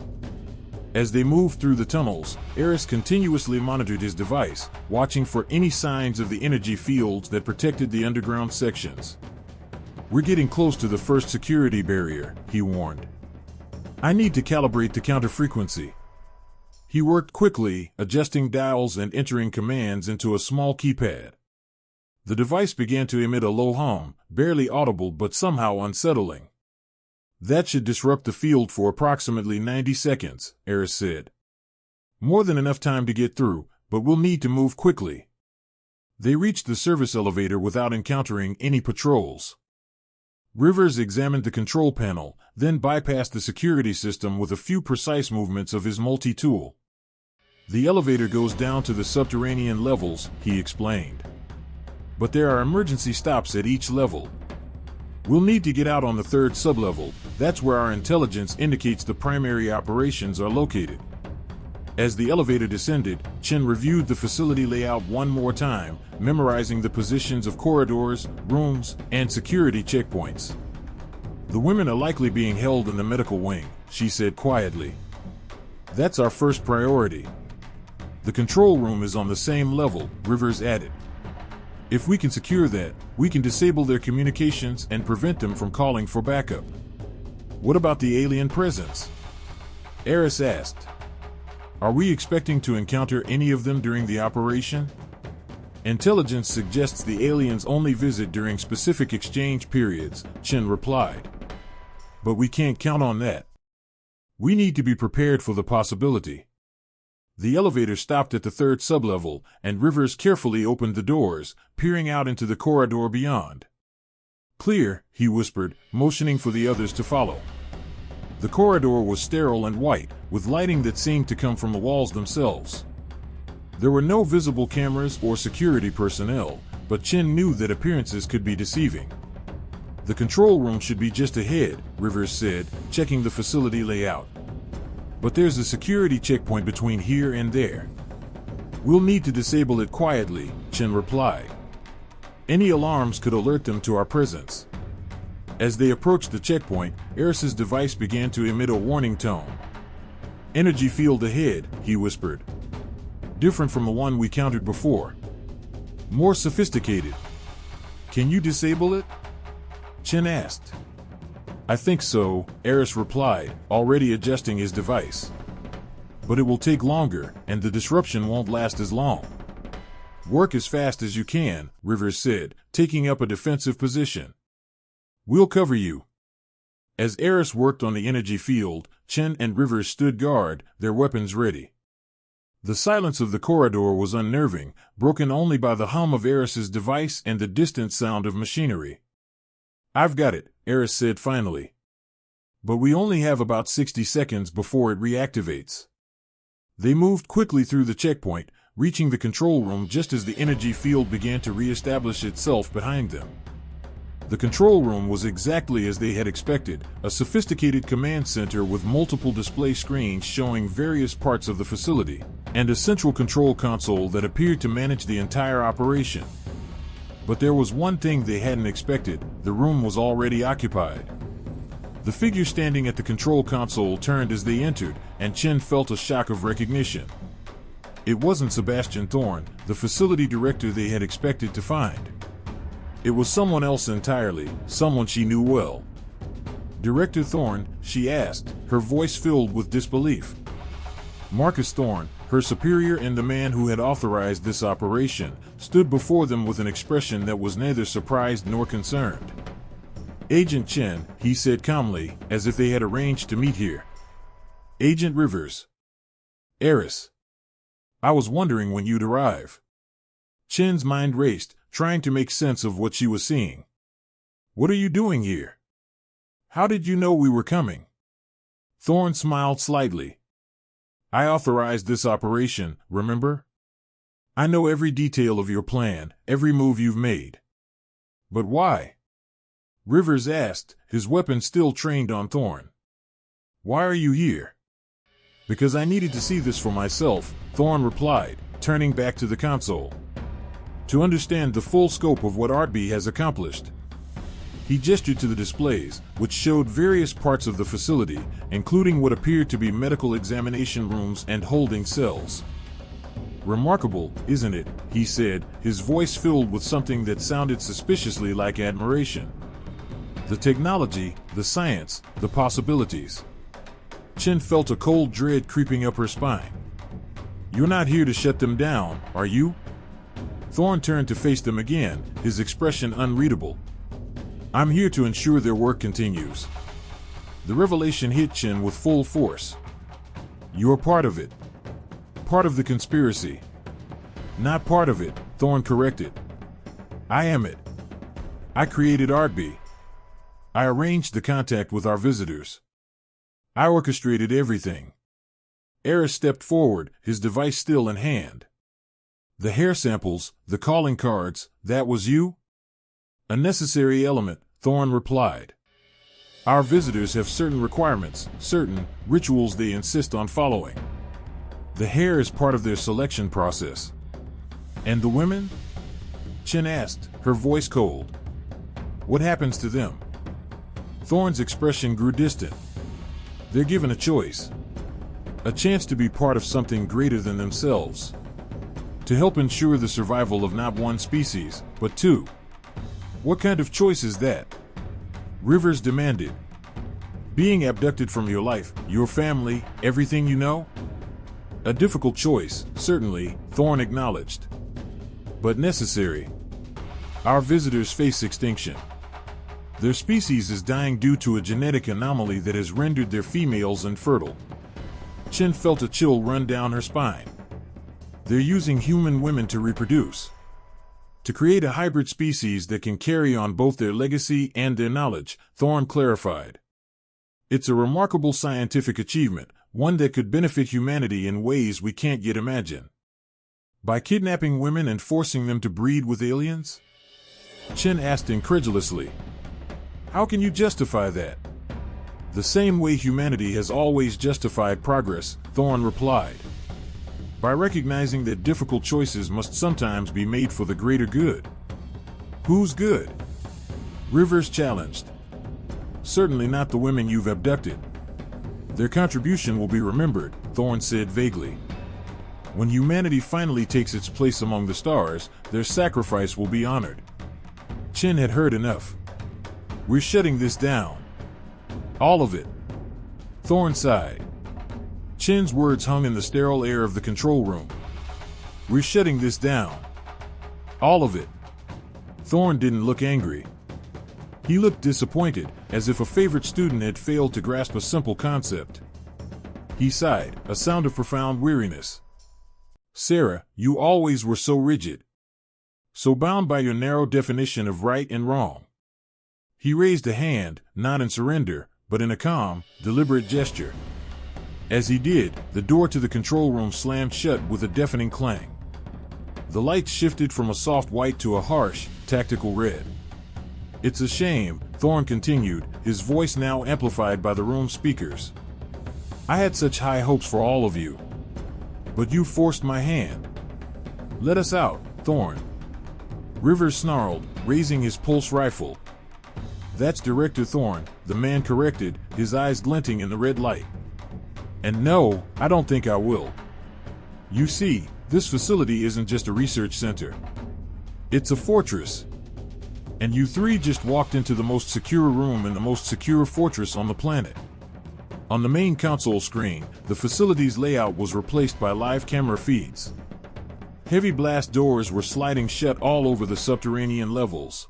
As they moved through the tunnels, Eris continuously monitored his device, watching for any signs of the energy fields that protected the underground sections. We're getting close to the first security barrier, he warned. I need to calibrate the counter frequency. He worked quickly, adjusting dials and entering commands into a small keypad. The device began to emit a low hum, barely audible but somehow unsettling. That should disrupt the field for approximately 90 seconds, Eris said. More than enough time to get through, but we'll need to move quickly. They reached the service elevator without encountering any patrols. Rivers examined the control panel, then bypassed the security system with a few precise movements of his multi-tool. The elevator goes down to the subterranean levels, he explained. But there are emergency stops at each level. We'll need to get out on the third sublevel, that's where our intelligence indicates the primary operations are located. As the elevator descended, Chen reviewed the facility layout one more time, memorizing the positions of corridors, rooms, and security checkpoints. The women are likely being held in the medical wing, she said quietly. That's our first priority. The control room is on the same level, Rivers added. If we can secure that, we can disable their communications and prevent them from calling for backup. What about the alien presence? Eris asked. Are we expecting to encounter any of them during the operation? Intelligence suggests the aliens only visit during specific exchange periods, Chen replied. But we can't count on that. We need to be prepared for the possibility. The elevator stopped at the third sublevel, and Rivers carefully opened the doors, peering out into the corridor beyond. Clear, he whispered, motioning for the others to follow. The corridor was sterile and white, with lighting that seemed to come from the walls themselves. There were no visible cameras or security personnel, but Chen knew that appearances could be deceiving. The control room should be just ahead, Rivers said, checking the facility layout. But there's a security checkpoint between here and there. We'll need to disable it quietly, Chen replied. Any alarms could alert them to our presence. As they approached the checkpoint, Eris's device began to emit a warning tone. Energy field ahead, he whispered. Different from the one we countered before. More sophisticated. Can you disable it? Chen asked. I think so, Eris replied, already adjusting his device. But it will take longer, and the disruption won't last as long. Work as fast as you can, Rivers said, taking up a defensive position. We'll cover you. As Eris worked on the energy field, Chen and Rivers stood guard, their weapons ready. The silence of the corridor was unnerving, broken only by the hum of Eris's device and the distant sound of machinery. I've got it, Eris said finally. But we only have about 60 seconds before it reactivates. They moved quickly through the checkpoint, reaching the control room just as the energy field began to reestablish itself behind them. The control room was exactly as they had expected, a sophisticated command center with multiple display screens showing various parts of the facility, and a central control console that appeared to manage the entire operation. But there was one thing they hadn't expected: the room was already occupied. The figure standing at the control console turned as they entered, and Chen felt a shock of recognition. It wasn't Sebastian Thorne, the facility director they had expected to find. It was someone else entirely, someone she knew well. Director Thorne, she asked, her voice filled with disbelief. Marcus Thorne, her superior and the man who had authorized this operation, stood before them with an expression that was neither surprised nor concerned. Agent Chen, he said calmly, as if they had arranged to meet here. Agent Rivers. Eris. I was wondering when you'd arrive. Chen's mind raced, trying to make sense of what she was seeing. What are you doing here? How did you know we were coming? Thorne smiled slightly. I authorized this operation, remember? I know every detail of your plan, every move you've made. But why? Rivers asked, his weapon still trained on Thorne. Why are you here? Because I needed to see this for myself, Thorne replied, turning back to the console. To understand the full scope of what Artby has accomplished. He gestured to the displays, which showed various parts of the facility, including what appeared to be medical examination rooms and holding cells. Remarkable, isn't it? He said, his voice filled with something that sounded suspiciously like admiration. The technology, the science, the possibilities. Chen felt a cold dread creeping up her spine. You're not here to shut them down, are you? Thorne turned to face them again, his expression unreadable. I'm here to ensure their work continues. The revelation hit Chen with full force. You're part of it. Part of the conspiracy. Not part of it, Thorne corrected. I am it. I created Artby. I arranged the contact with our visitors. I orchestrated everything. Eris stepped forward, his device still in hand. The hair samples, the calling cards, that was you? A necessary element, Thorne replied. Our visitors have certain requirements, certain rituals they insist on following. The hair is part of their selection process. And the women? Chen asked, her voice cold. What happens to them? Thorne's expression grew distant. They're given a choice. A chance to be part of something greater than themselves. To help ensure the survival of not one species, but two. What kind of choice is that? Rivers demanded. Being abducted from your life, your family, everything you know? A difficult choice, certainly, Thorne acknowledged. But necessary. Our visitors face extinction. Their species is dying due to a genetic anomaly that has rendered their females infertile. Chen felt a chill run down her spine. They're using human women to reproduce. To create a hybrid species that can carry on both their legacy and their knowledge, Thorne clarified. It's a remarkable scientific achievement, one that could benefit humanity in ways we can't yet imagine. By kidnapping women and forcing them to breed with aliens? Chen asked incredulously. How can you justify that? The same way humanity has always justified progress, Thorne replied. By recognizing that difficult choices must sometimes be made for the greater good. Who's good? Rivers challenged. Certainly not the women you've abducted. Their contribution will be remembered, Thorne said vaguely. When humanity finally takes its place among the stars, their sacrifice will be honored. Chen had heard enough. We're shutting this down. All of it. Thorne sighed. Chen's words hung in the sterile air of the control room. We're shutting this down. All of it. Thorn didn't look angry. He looked disappointed, as if a favorite student had failed to grasp a simple concept. He sighed, a sound of profound weariness. Sarah, you always were so rigid. So bound by your narrow definition of right and wrong. He raised a hand, not in surrender, but in a calm, deliberate gesture. As he did, the door to the control room slammed shut with a deafening clang. The lights shifted from a soft white to a harsh, tactical red. It's a shame, Thorn continued, his voice now amplified by the room's speakers. I had such high hopes for all of you. But you forced my hand. Let us out, Thorn. Rivers snarled, raising his pulse rifle. That's Director Thorn, the man corrected, his eyes glinting in the red light. And no, I don't think I will. You see, this facility isn't just a research center. It's a fortress. And you three just walked into the most secure room in the most secure fortress on the planet. On the main console screen, the facility's layout was replaced by live camera feeds. Heavy blast doors were sliding shut all over the subterranean levels.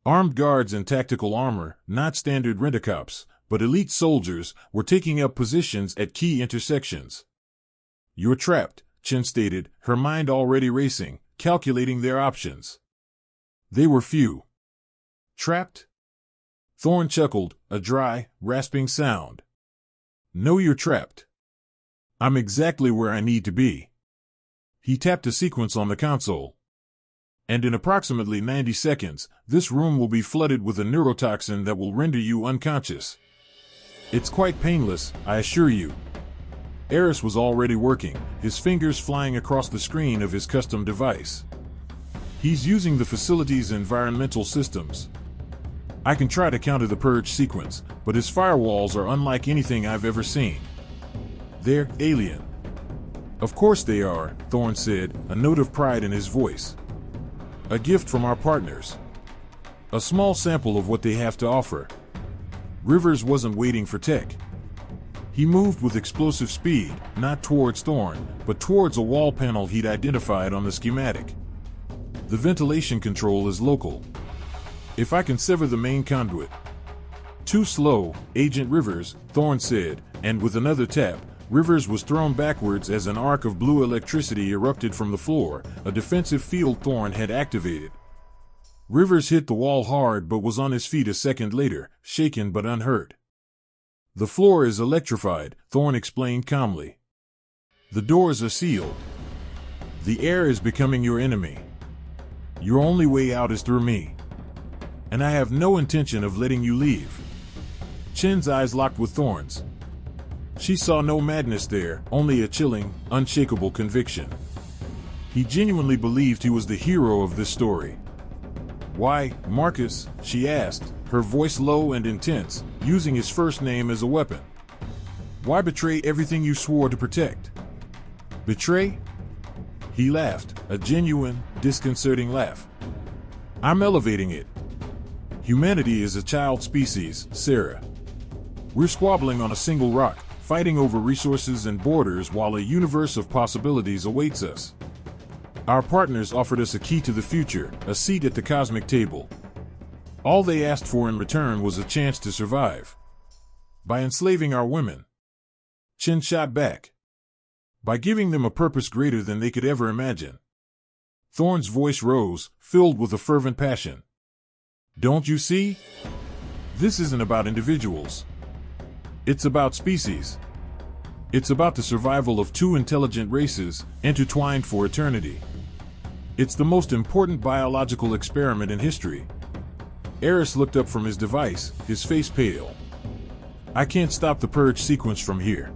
Armed guards in tactical armor, not standard rent-a-cops, but elite soldiers, were taking up positions at key intersections. You're trapped, Chen stated, her mind already racing, calculating their options. They were few. Trapped? Thorn chuckled, a dry, rasping sound. No, you're trapped. I'm exactly where I need to be. He tapped a sequence on the console. And in approximately 90 seconds, this room will be flooded with a neurotoxin that will render you unconscious. It's quite painless, I assure you. Eris was already working, his fingers flying across the screen of his custom device. He's using the facility's environmental systems. I can try to counter the purge sequence, but his firewalls are unlike anything I've ever seen. They're alien. Of course they are, Thorn said, a note of pride in his voice. A gift from our partners. A small sample of what they have to offer. Rivers wasn't waiting for tech. He moved with explosive speed, not towards Thorn, but towards a wall panel he'd identified on the schematic. The ventilation control is local. If I can sever the main conduit. Too slow, Agent Rivers, Thorn said, and with another tap, Rivers was thrown backwards as an arc of blue electricity erupted from the floor, a defensive field Thorn had activated. Rivers hit the wall hard but was on his feet a second later, shaken but unhurt. The floor is electrified, Thorn explained calmly. The doors are sealed. The air is becoming your enemy. Your only way out is through me. And I have no intention of letting you leave. Chen's eyes locked with Thorn's. She saw no madness there, only a chilling, unshakable conviction. He genuinely believed he was the hero of this story. Why, Marcus, she asked, her voice low and intense, using his first name as a weapon. Why betray everything you swore to protect? Betray? He laughed, a genuine, disconcerting laugh. I'm elevating it. Humanity is a child species, Sarah. We're squabbling on a single rock, fighting over resources and borders while a universe of possibilities awaits us. Our partners offered us a key to the future, a seat at the cosmic table. All they asked for in return was a chance to survive. By enslaving our women. Chen shot back. By giving them a purpose greater than they could ever imagine. Thorn's voice rose, filled with a fervent passion. Don't you see? This isn't about individuals. It's about species. It's about the survival of two intelligent races, intertwined for eternity. It's the most important biological experiment in history. Eris looked up from his device, his face pale. I can't stop the purge sequence from here.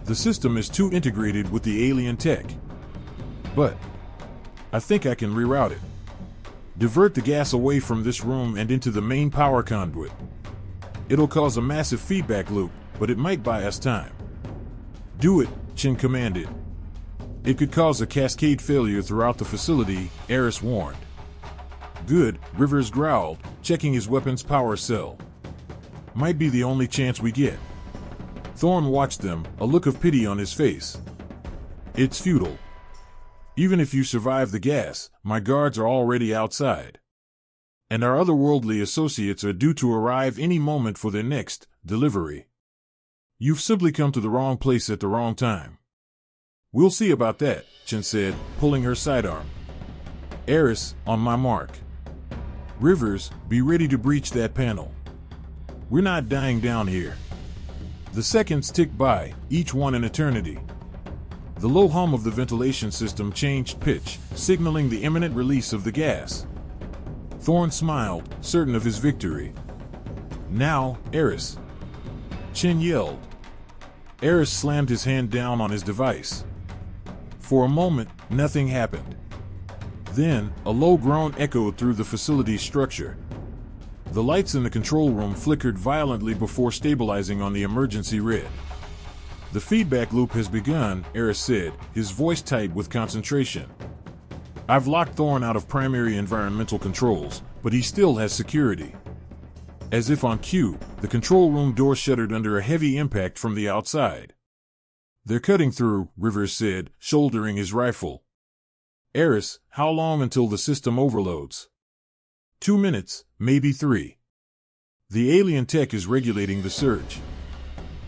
The system is too integrated with the alien tech. But I think I can reroute it. Divert the gas away from this room and into the main power conduit. It'll cause a massive feedback loop, but it might buy us time. Do it, Chen commanded. It could cause a cascade failure throughout the facility, Eris warned. Good, Rivers growled, checking his weapon's power cell. Might be the only chance we get. Thorn watched them, a look of pity on his face. It's futile. Even if you survive the gas, my guards are already outside. And our otherworldly associates are due to arrive any moment for their next delivery. You've simply come to the wrong place at the wrong time. We'll see about that, Chen said, pulling her sidearm. Eris, on my mark. Rivers, be ready to breach that panel. We're not dying down here. The seconds ticked by, each one an eternity. The low hum of the ventilation system changed pitch, signaling the imminent release of the gas. Thorn smiled, certain of his victory. Now, Eris. Chen yelled. Eris slammed his hand down on his device. For a moment, nothing happened. Then, a low groan echoed through the facility's structure. The lights in the control room flickered violently before stabilizing on the emergency red. The feedback loop has begun, Eris said, his voice tight with concentration. I've locked Thorn out of primary environmental controls, but he still has security. As if on cue, the control room door shuttered under a heavy impact from the outside. They're cutting through, Rivers said, shouldering his rifle. Eris, how long until the system overloads? 2 minutes, maybe 3. The alien tech is regulating the surge.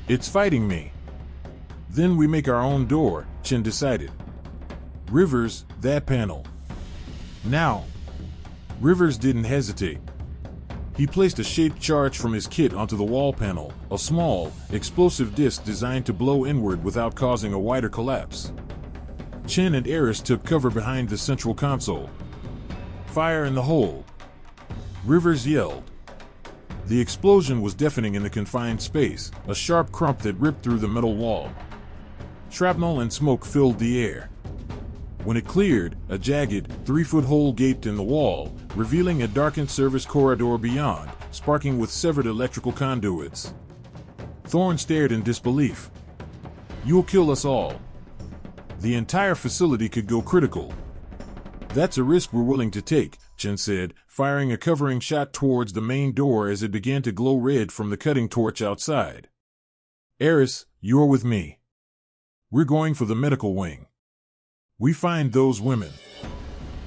It's fighting me. Then we make our own door, Chen decided. Rivers, that panel. Now. Rivers didn't hesitate. He placed a shaped charge from his kit onto the wall panel, a small, explosive disc designed to blow inward without causing a wider collapse. Chen and Eris took cover behind the central console. Fire in the hole. Rivers yelled. The explosion was deafening in the confined space, a sharp crump that ripped through the metal wall. Shrapnel and smoke filled the air. When it cleared, a jagged, 3-foot hole gaped in the wall, revealing a darkened service corridor beyond, sparking with severed electrical conduits. Thorn stared in disbelief. You'll kill us all. The entire facility could go critical. That's a risk we're willing to take, Chen said, firing a covering shot towards the main door as it began to glow red from the cutting torch outside. Eris, you're with me. We're going for the medical wing. We find those women.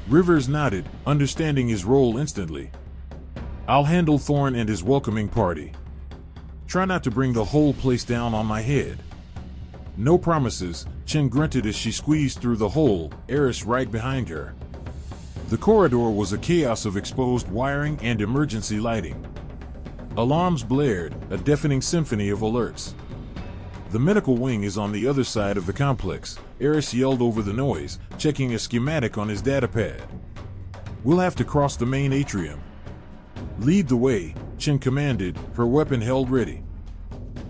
Rivers nodded, understanding his role instantly. I'll handle Thorn and his welcoming party. Try not to bring the whole place down on my head. No promises, Chen grunted as she squeezed through the hole, Eris right behind her. The corridor was a chaos of exposed wiring and emergency lighting. Alarms blared, a deafening symphony of alerts. The medical wing is on the other side of the complex, Eris yelled over the noise, checking a schematic on his datapad. We'll have to cross the main atrium. Lead the way, Chen commanded, her weapon held ready.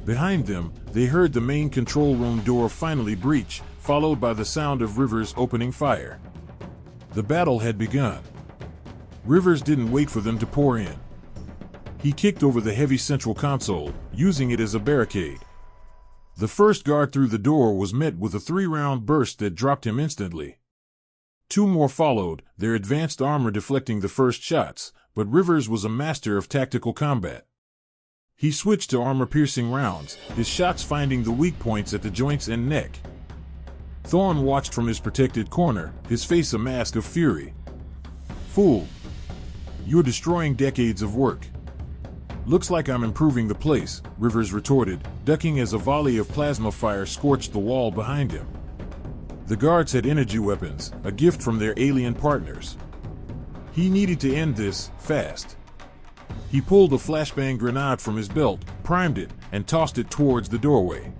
Behind them, they heard the main control room door finally breach, followed by the sound of Rivers opening fire. The battle had begun. Rivers didn't wait for them to pour in. He kicked over the heavy central console, using it as a barricade. The first guard through the door was met with a 3-round burst that dropped him instantly. 2 more followed, their advanced armor deflecting the first shots, but Rivers was a master of tactical combat. He switched to armor-piercing rounds, his shots finding the weak points at the joints and neck. Thorn watched from his protected corner, his face a mask of fury. Fool! You're destroying decades of work. Looks like I'm improving the place, Rivers retorted, ducking as a volley of plasma fire scorched the wall behind him. The guards had energy weapons, a gift from their alien partners. He needed to end this, fast. He pulled a flashbang grenade from his belt, primed it, and tossed it towards the doorway.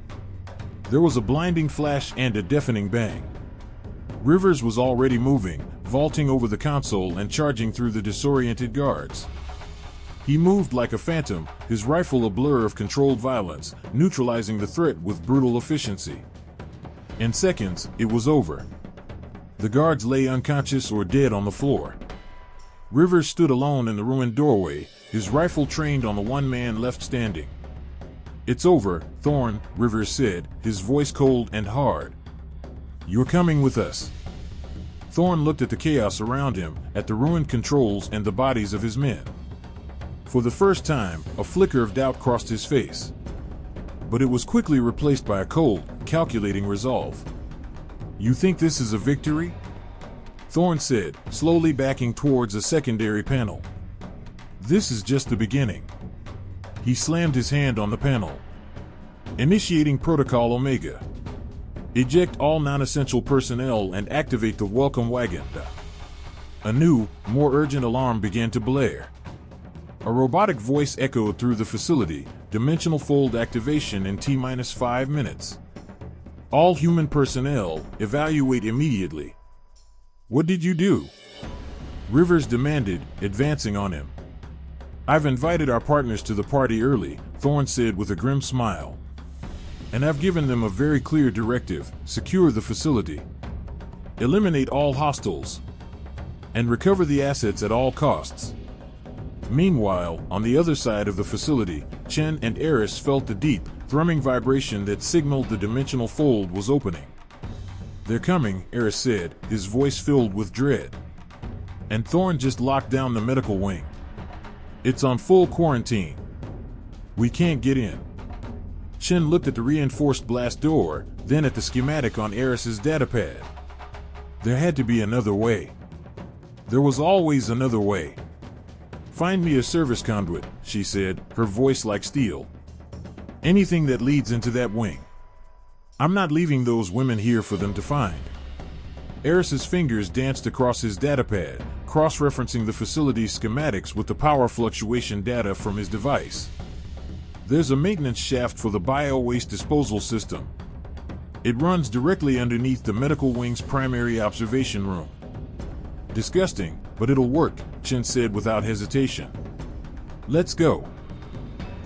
There was a blinding flash and a deafening bang. Rivers was already moving, vaulting over the console and charging through the disoriented guards. He moved like a phantom, his rifle a blur of controlled violence, neutralizing the threat with brutal efficiency. In seconds, it was over. The guards lay unconscious or dead on the floor. Rivers stood alone in the ruined doorway, his rifle trained on the one man left standing. It's over, Thorn, Rivers said, his voice cold and hard. You're coming with us. Thorn looked at the chaos around him, at the ruined controls and the bodies of his men. For the first time, a flicker of doubt crossed his face. But it was quickly replaced by a cold, calculating resolve. You think this is a victory? Thorne said, slowly backing towards a secondary panel. This is just the beginning. He slammed his hand on the panel. Initiating Protocol Omega. Eject all non-essential personnel and activate the welcome wagon. A new, more urgent alarm began to blare. A robotic voice echoed through the facility, dimensional fold activation in T-5 minutes. All human personnel, evaluate immediately. What did you do? Rivers demanded, advancing on him. I've invited our partners to the party early, Thorne said with a grim smile. And I've given them a very clear directive: secure the facility. Eliminate all hostiles. And recover the assets at all costs. Meanwhile, on the other side of the facility, Chen and Eris felt the deep, thrumming vibration that signaled the dimensional fold was opening. They're coming, Eris said, his voice filled with dread. And Thorne just locked down the medical wing. It's on full quarantine. We can't get in. Chen looked at the reinforced blast door, then at the schematic on Eris's datapad. There had to be another way. There was always another way. Find me a service conduit, she said, her voice like steel. Anything that leads into that wing. I'm not leaving those women here for them to find. Eris's fingers danced across his datapad, cross-referencing the facility's schematics with the power fluctuation data from his device. There's a maintenance shaft for the bio-waste disposal system. It runs directly underneath the medical wing's primary observation room. Disgusting, but it'll work, Chen said without hesitation. Let's go.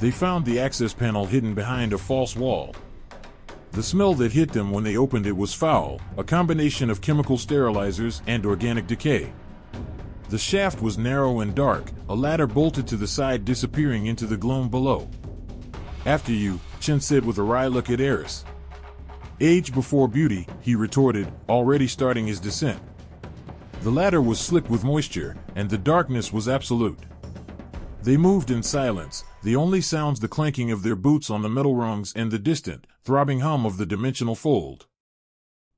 They found the access panel hidden behind a false wall. The smell that hit them when they opened it was foul, a combination of chemical sterilizers and organic decay. The shaft was narrow and dark, a ladder bolted to the side disappearing into the gloom below. After you, Chen said with a wry look at Eris. Age before beauty, he retorted, already starting his descent. The ladder was slick with moisture, and the darkness was absolute. They moved in silence, the only sounds the clanking of their boots on the metal rungs and the distant, throbbing hum of the dimensional fold.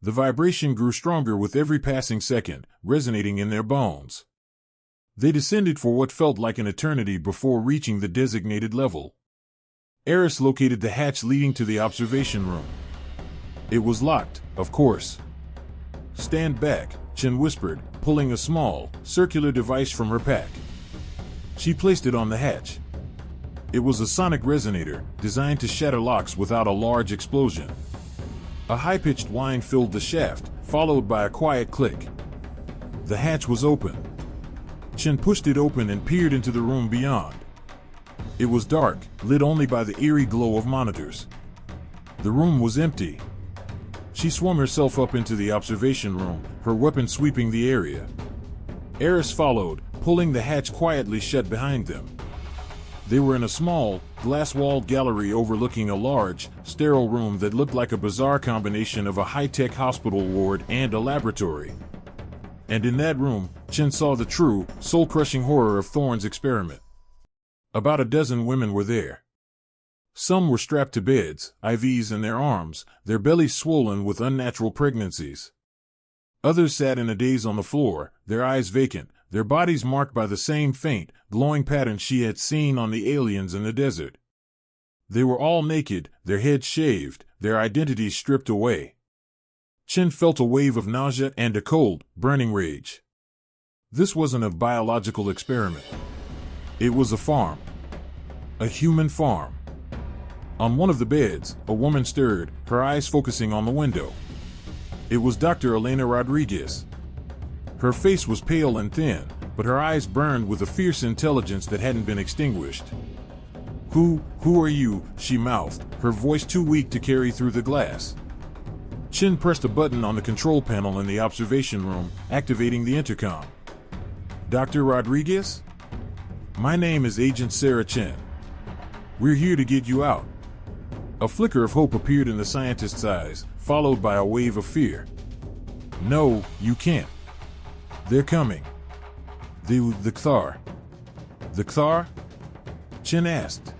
The vibration grew stronger with every passing second, resonating in their bones. They descended for what felt like an eternity before reaching the designated level. Eris located the hatch leading to the observation room. It was locked, of course. Stand back, Chen whispered, pulling a small, circular device from her pack. She placed it on the hatch. It was a sonic resonator, designed to shatter locks without a large explosion. A high-pitched whine filled the shaft, followed by a quiet click. The hatch was open. Chen pushed it open and peered into the room beyond. It was dark, lit only by the eerie glow of monitors. The room was empty. She swung herself up into the observation room, her weapon sweeping the area. Eris followed, pulling the hatch quietly shut behind them. They were in a small, glass-walled gallery overlooking a large, sterile room that looked like a bizarre combination of a high-tech hospital ward and a laboratory. And in that room, Chen saw the true, soul-crushing horror of Thorne's experiment. About a dozen women were there. Some were strapped to beds, IVs in their arms, their bellies swollen with unnatural pregnancies. Others sat in a daze on the floor, their eyes vacant, their bodies marked by the same faint, glowing pattern she had seen on the aliens in the desert. They were all naked, their heads shaved, their identities stripped away. Chen felt a wave of nausea and a cold, burning rage. This wasn't a biological experiment. It was a farm. A human farm. On one of the beds, a woman stirred, her eyes focusing on the window. It was Dr. Elena Rodriguez. Her face was pale and thin, but her eyes burned with a fierce intelligence that hadn't been extinguished. Who are you?" she mouthed, her voice too weak to carry through the glass. Chen pressed a button on the control panel in the observation room, activating the intercom. "Dr. Rodriguez? My name is Agent Sarah Chen. We're here to get you out." A flicker of hope appeared in the scientist's eyes, followed by a wave of fear. "No, you can't. They're coming. The Kthar." "The Kthar?" Chen asked.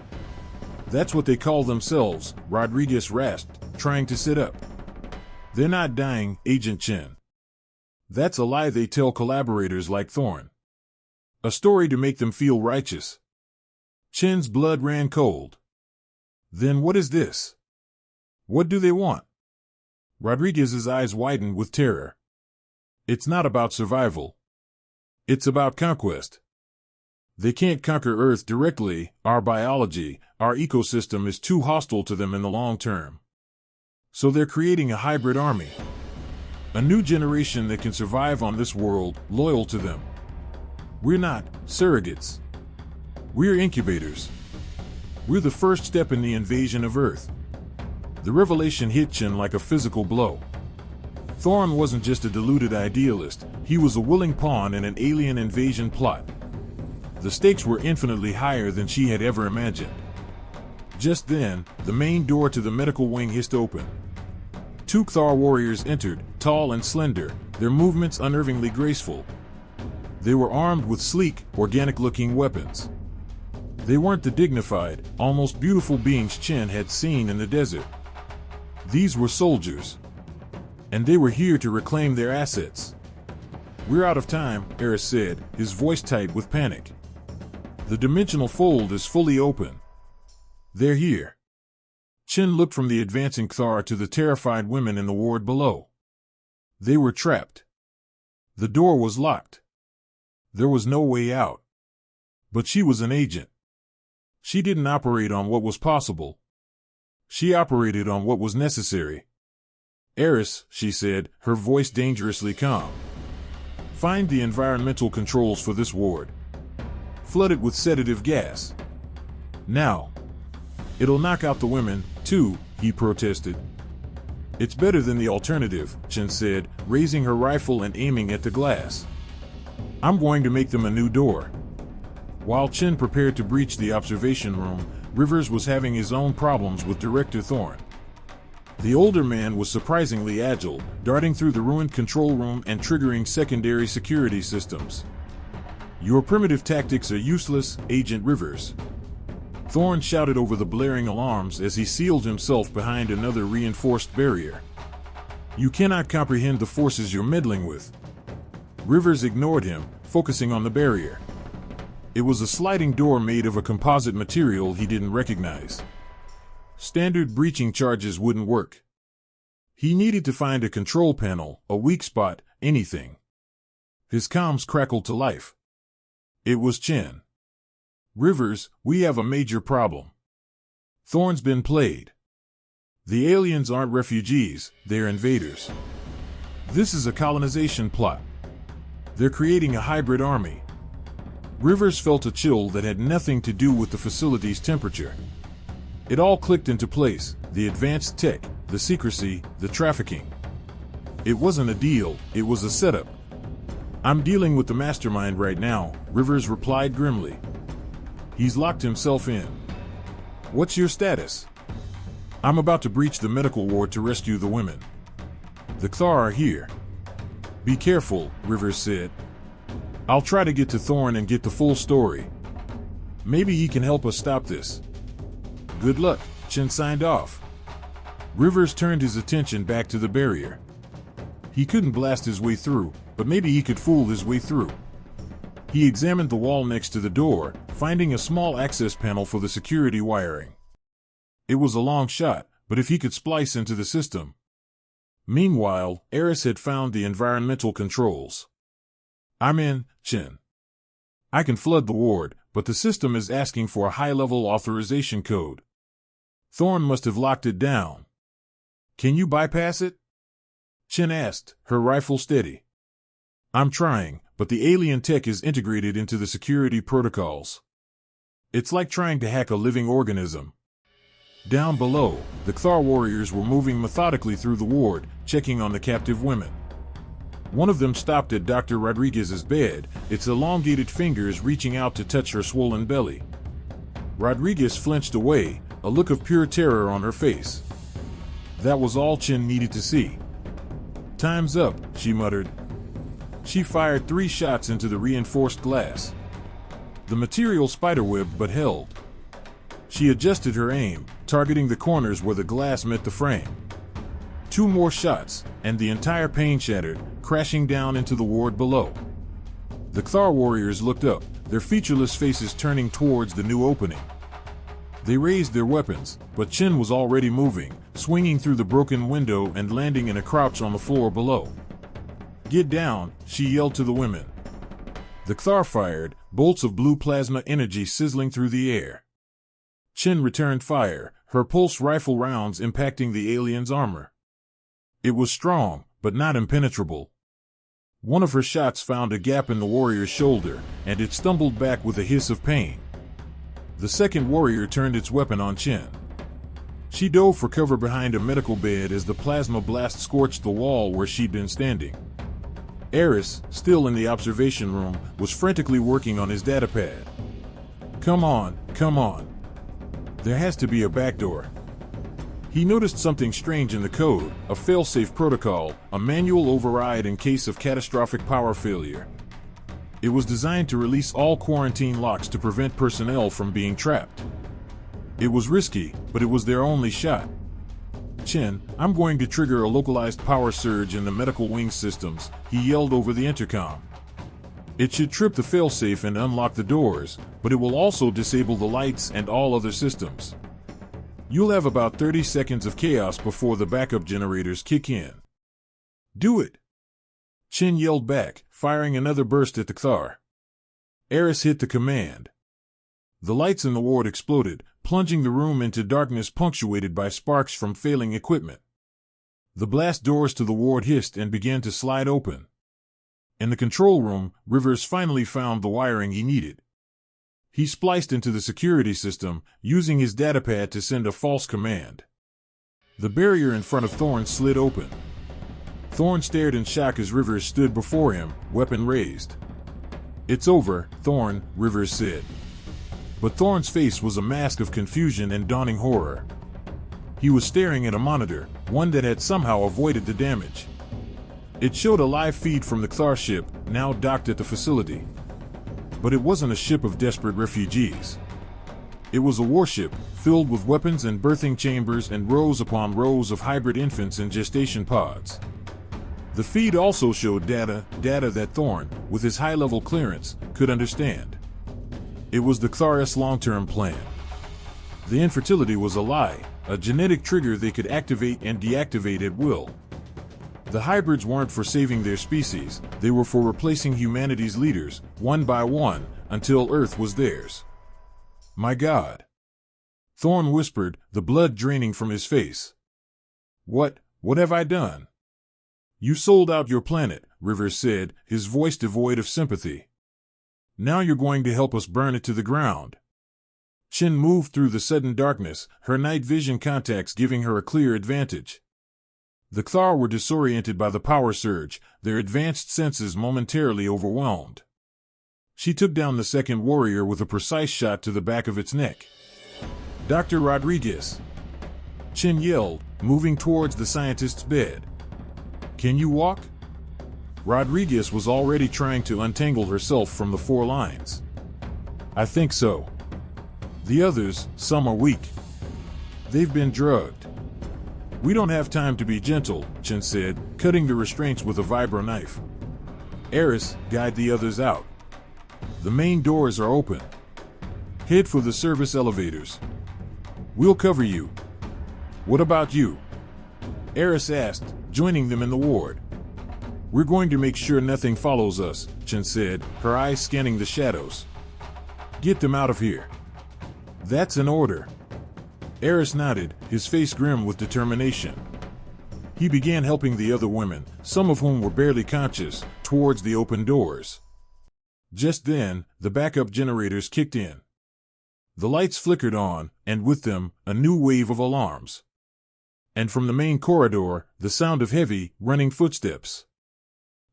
"That's what they call themselves," Rodriguez rasped, trying to sit up. "They're not dying, Agent Chen. That's a lie they tell collaborators like Thorn. A story to make them feel righteous. Chin's blood ran cold. Then what is this? What do they want? Rodriguez's eyes widened with terror. It's not about survival. It's about conquest. They can't conquer Earth directly. Our biology, our ecosystem is too hostile to them in the long term. So they're creating a hybrid army. A new generation that can survive on this world, loyal to them. We're not surrogates. We're incubators. We're the first step in the invasion of Earth. The revelation hit Chin like a physical blow. Thorn wasn't just a deluded idealist, he was a willing pawn in an alien invasion plot. The stakes were infinitely higher than she had ever imagined. Just then, the main door to the medical wing hissed open. Two Kthar warriors entered, tall and slender, their movements unnervingly graceful. They were armed with sleek, organic-looking weapons. They weren't the dignified, almost beautiful beings Chin had seen in the desert. These were soldiers. And they were here to reclaim their assets. "We're out of time," Eris said, his voice tight with panic. "The dimensional fold is fully open. They're here." Chin looked from the advancing Kthar to the terrified women in the ward below. They were trapped. The door was locked. There was no way out. But she was an agent. She didn't operate on what was possible. She operated on what was necessary. "Eris," she said, her voice dangerously calm. "Find the environmental controls for this ward. Flood it with sedative gas. Now. It'll knock out the women, too," he protested. "It's better than the alternative," Chin said, raising her rifle and aiming at the glass. "I'm going to make them a new door." While Chin prepared to breach the observation room, Rivers was having his own problems with Director Thorn. The older man was surprisingly agile, darting through the ruined control room and triggering secondary security systems. "Your primitive tactics are useless, Agent Rivers." Thorn shouted over the blaring alarms as he sealed himself behind another reinforced barrier. "You cannot comprehend the forces you're meddling with." Rivers ignored him, focusing on the barrier. It was a sliding door made of a composite material he didn't recognize. Standard breaching charges wouldn't work. He needed to find a control panel, a weak spot, anything. His comms crackled to life. It was Chin. "Rivers, we have a major problem. Thorn's been played. The aliens aren't refugees, they're invaders. This is a colonization plot. They're creating a hybrid army." Rivers felt a chill that had nothing to do with the facility's temperature. It all clicked into place, the advanced tech, the secrecy, the trafficking. It wasn't a deal, it was a setup. "I'm dealing with the mastermind right now," Rivers replied grimly. "He's locked himself in." "What's your status?" "I'm about to breach the medical ward to rescue the women. The Kthar are here." "Be careful," Rivers said. "I'll try to get to Thorn and get the full story. Maybe he can help us stop this." "Good luck," Chin signed off. Rivers turned his attention back to the barrier. He couldn't blast his way through, but maybe he could fool his way through. He examined the wall next to the door, finding a small access panel for the security wiring. It was a long shot, but if he could splice into the system. Meanwhile, Eris had found the environmental controls. "I'm in, Chin. I can flood the ward, but the system is asking for a high-level authorization code. Thorn must have locked it down. Can you bypass it?" Chin asked, her rifle steady. "I'm trying, but the alien tech is integrated into the security protocols. It's like trying to hack a living organism." Down below, the Kthar warriors were moving methodically through the ward, checking on the captive women. One of them stopped at Dr. Rodriguez's bed, its elongated fingers reaching out to touch her swollen belly. Rodriguez flinched away, a look of pure terror on her face. That was all Chin needed to see. "Time's up," she muttered. She fired 3 shots into the reinforced glass. The material spiderwebbed but held. She adjusted her aim, targeting the corners where the glass met the frame. 2 more shots, and the entire pane shattered, crashing down into the ward below. The Cthar warriors looked up, their featureless faces turning towards the new opening. They raised their weapons, but Chen was already moving, swinging through the broken window and landing in a crouch on the floor below. "Get down," she yelled to the women. The Cthar fired, bolts of blue plasma energy sizzling through the air. Chen returned fire, her pulse rifle rounds impacting the alien's armor. It was strong, but not impenetrable. One of her shots found a gap in the warrior's shoulder, and it stumbled back with a hiss of pain. The second warrior turned its weapon on Chen. She dove for cover behind a medical bed as the plasma blast scorched the wall where she'd been standing. Eris, still in the observation room, was frantically working on his datapad. Come on. There has to be a backdoor." He noticed something strange in the code, a failsafe protocol, a manual override in case of catastrophic power failure. It was designed to release all quarantine locks to prevent personnel from being trapped. It was risky, but it was their only shot. "Chen, I'm going to trigger a localized power surge in the medical wing systems," he yelled over the intercom. "It should trip the failsafe and unlock the doors, but it will also disable the lights and all other systems. You'll have about 30 seconds of chaos before the backup generators kick in." "Do it!" Chen yelled back, firing another burst at the Cthar. Eris hit the command. The lights in the ward exploded, plunging the room into darkness punctuated by sparks from failing equipment. The blast doors to the ward hissed and began to slide open. In the control room, Rivers finally found the wiring he needed. He spliced into the security system, using his datapad to send a false command. The barrier in front of Thorne slid open. Thorne stared in shock as Rivers stood before him, weapon raised. "It's over, Thorne," Rivers said. But Thorne's face was a mask of confusion and dawning horror. He was staring at a monitor, one that had somehow avoided the damage. It showed a live feed from the Cthar ship, now docked at the facility. But it wasn't a ship of desperate refugees. It was a warship, filled with weapons and birthing chambers and rows upon rows of hybrid infants in gestation pods. The feed also showed data that Thorne, with his high-level clearance, could understand. It was the Cthar's long-term plan. The infertility was a lie, a genetic trigger they could activate and deactivate at will. The hybrids weren't for saving their species, they were for replacing humanity's leaders, one by one, until Earth was theirs. "My God," Thorne whispered, the blood draining from his face. What have I done?" "You sold out your planet," Rivers said, his voice devoid of sympathy. "Now you're going to help us burn it to the ground." Chen moved through the sudden darkness, her night vision contacts giving her a clear advantage. The Cthar were disoriented by the power surge, their advanced senses momentarily overwhelmed. She took down the second warrior with a precise shot to the back of its neck. "Dr. Rodriguez!" Chen yelled, moving towards the scientist's bed. "Can you walk?" Rodriguez was already trying to untangle herself from the 4 lines. "I think so. The others, some are weak. They've been drugged." "We don't have time to be gentle," Chen said, cutting the restraints with a vibro knife. "Eris, guide the others out. The main doors are open. Head for the service elevators. We'll cover you." "What about you?" Eris asked, joining them in the ward. "We're going to make sure nothing follows us," Chen said, her eyes scanning the shadows. "Get them out of here." "That's an order." Eris nodded, his face grim with determination. He began helping the other women, some of whom were barely conscious, towards the open doors. Just then, the backup generators kicked in. The lights flickered on, and with them, a new wave of alarms. And from the main corridor, the sound of heavy, running footsteps.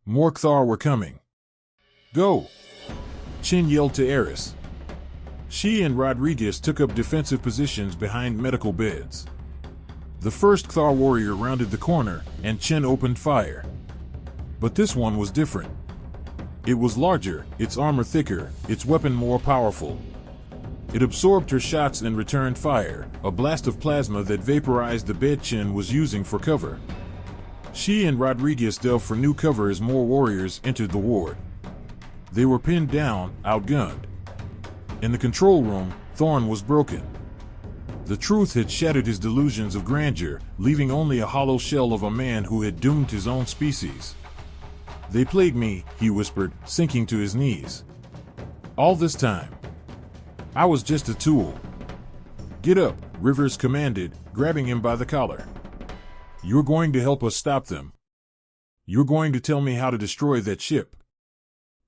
More Cthar were coming. "Go!" Chen yelled to Eris. She and Rodriguez took up defensive positions behind medical beds. The first Cthar warrior rounded the corner, and Chen opened fire. But this one was different. It was larger, its armor thicker, its weapon more powerful. It absorbed her shots and returned fire, a blast of plasma that vaporized the bed Chen was using for cover. She and Rodriguez dove for new cover as more warriors entered the ward. They were pinned down, outgunned. In the control room, Thorne was broken. The truth had shattered his delusions of grandeur, leaving only a hollow shell of a man who had doomed his own species. "They played me," he whispered, sinking to his knees. "All this time. I was just a tool." "Get up," Rivers commanded, grabbing him by the collar. "You're going to help us stop them. You're going to tell me how to destroy that ship."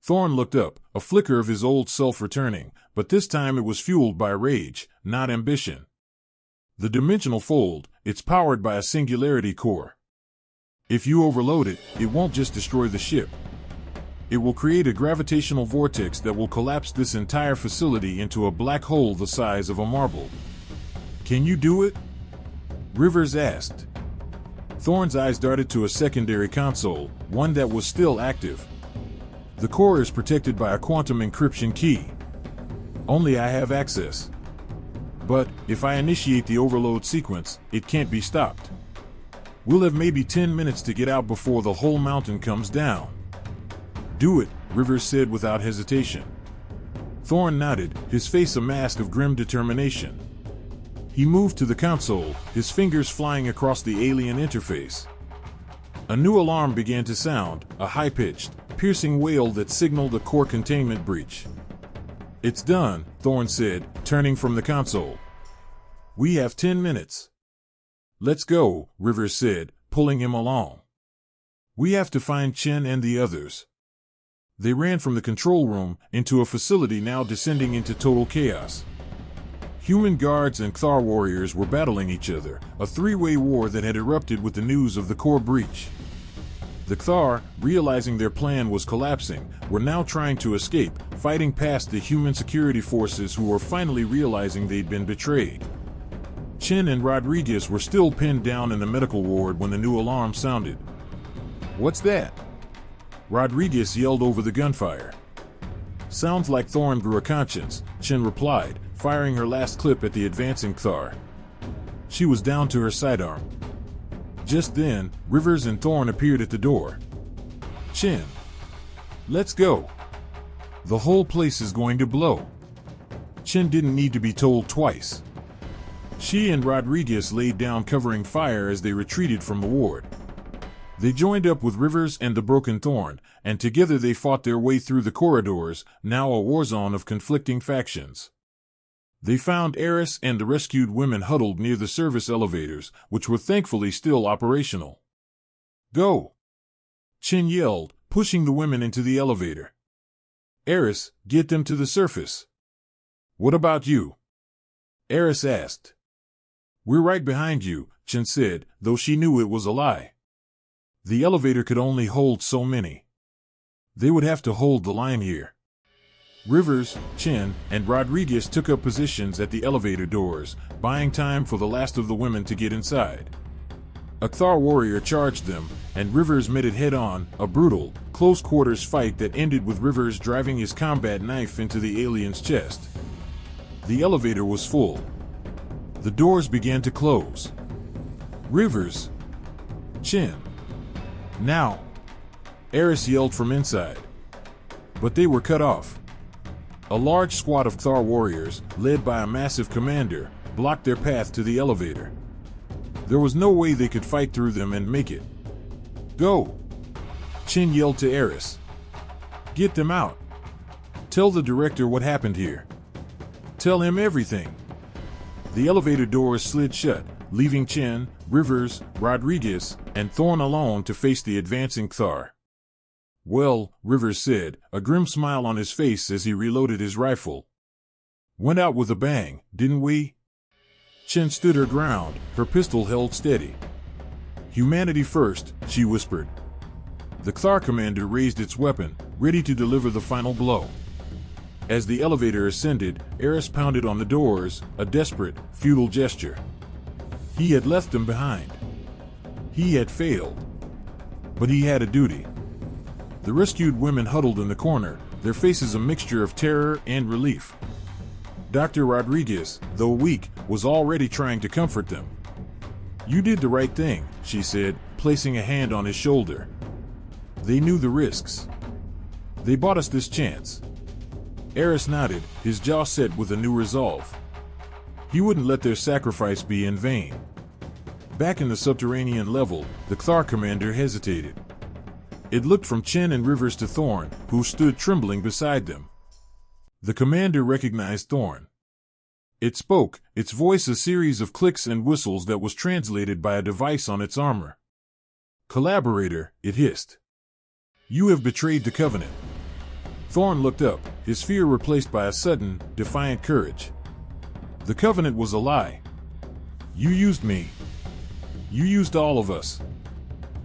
Thorne looked up, a flicker of his old self returning, but this time it was fueled by rage, not ambition. The dimensional fold, it's powered by a singularity core. If you overload it, it won't just destroy the ship. It will create a gravitational vortex that will collapse this entire facility into a black hole the size of a marble. "Can you do it?" Rivers asked. Thorne's eyes darted to a secondary console, one that was still active. "The core is protected by a quantum encryption key. Only I have access. But, if I initiate the overload sequence, it can't be stopped. We'll have maybe 10 minutes to get out before the whole mountain comes down." "Do it," Rivers said without hesitation. Thorne nodded, his face a mask of grim determination. He moved to the console, his fingers flying across the alien interface. A new alarm began to sound, a high-pitched, piercing wail that signaled a core containment breach. "It's done," Thorne said, turning from the console. "We have 10 minutes." "Let's go," Rivers said, pulling him along. "We have to find Chen and the others." They ran from the control room into a facility now descending into total chaos. Human guards and Kthar warriors were battling each other, a three-way war that had erupted with the news of the core breach. The Kthar, realizing their plan was collapsing, were now trying to escape, fighting past the human security forces who were finally realizing they'd been betrayed. Chen and Rodriguez were still pinned down in the medical ward when the new alarm sounded. "What's that?" Rodriguez yelled over the gunfire. "Sounds like Thorne grew a conscience," Chen replied, firing her last clip at the advancing Kthar. She was down to her sidearm. Just then, Rivers and Thorne appeared at the door. "Chen, let's go. The whole place is going to blow." Chen didn't need to be told twice. She and Rodriguez laid down covering fire as they retreated from the ward. They joined up with Rivers and the broken Thorne, and together they fought their way through the corridors, now a war zone of conflicting factions. They found Eris and the rescued women huddled near the service elevators, which were thankfully still operational. "Go!" Chen yelled, pushing the women into the elevator. "Eris, get them to the surface." "What about you?" Eris asked. "We're right behind you," Chen said, though she knew it was a lie. The elevator could only hold so many. They would have to hold the line here. Rivers, Chen, and Rodriguez took up positions at the elevator doors, buying time for the last of the women to get inside. A Kthar warrior charged them, and Rivers met it head-on, a brutal, close-quarters fight that ended with Rivers driving his combat knife into the alien's chest. The elevator was full. The doors began to close. "Rivers! Chen! Now!" Eris yelled from inside. But they were cut off. A large squad of Kthar warriors, led by a massive commander, blocked their path to the elevator. There was no way they could fight through them and make it. "Go!" Chen yelled to Eris. "Get them out. Tell the director what happened here. Tell him everything." The elevator doors slid shut, leaving Chen, Rivers, Rodriguez, and Thorne alone to face the advancing Kthar. "Well," Rivers said, a grim smile on his face as he reloaded his rifle. "Went out with a bang, didn't we?" Chen stood her ground, her pistol held steady. "Humanity first," she whispered. The Kthar commander raised its weapon, ready to deliver the final blow. As the elevator ascended, Eris pounded on the doors, a desperate, futile gesture. He had left them behind. He had failed. But he had a duty. The rescued women huddled in the corner, their faces a mixture of terror and relief. Dr. Rodriguez, though weak, was already trying to comfort them. "You did the right thing," she said, placing a hand on his shoulder. They knew the risks. They bought us this chance. Eris nodded, his jaw set with a new resolve. He wouldn't let their sacrifice be in vain. Back in the subterranean level, the Kthar commander hesitated. It looked from Chen and Rivers to Thorn, who stood trembling beside them. The commander recognized Thorn. It spoke, its voice a series of clicks and whistles that was translated by a device on its armor. "Collaborator," it hissed. "You have betrayed the Covenant." Thorn looked up, his fear replaced by a sudden, defiant courage. "The Covenant was a lie. You used me. You used all of us."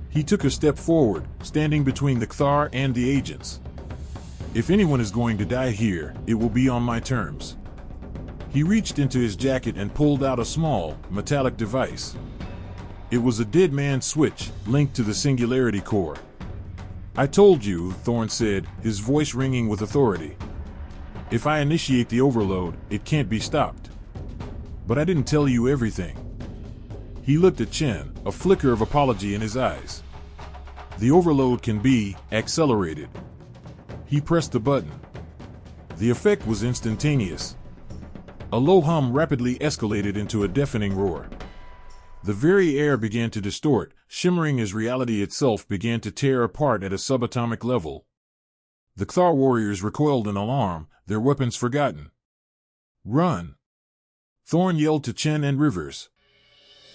He took a step forward, standing between the Kthar and the agents. "If anyone is going to die here, it will be on my terms." He reached into his jacket and pulled out a small, metallic device. It was a dead man's switch, linked to the Singularity Core. "I told you," Thorn said, his voice ringing with authority. "If I initiate the overload, it can't be stopped. But I didn't tell you everything." He looked at Chen, a flicker of apology in his eyes. "The overload can be accelerated." He pressed the button. The effect was instantaneous. A low hum rapidly escalated into a deafening roar. The very air began to distort, shimmering as reality itself began to tear apart at a subatomic level. The Kthar warriors recoiled in alarm, their weapons forgotten. "Run!" Thorn yelled to Chen and Rivers.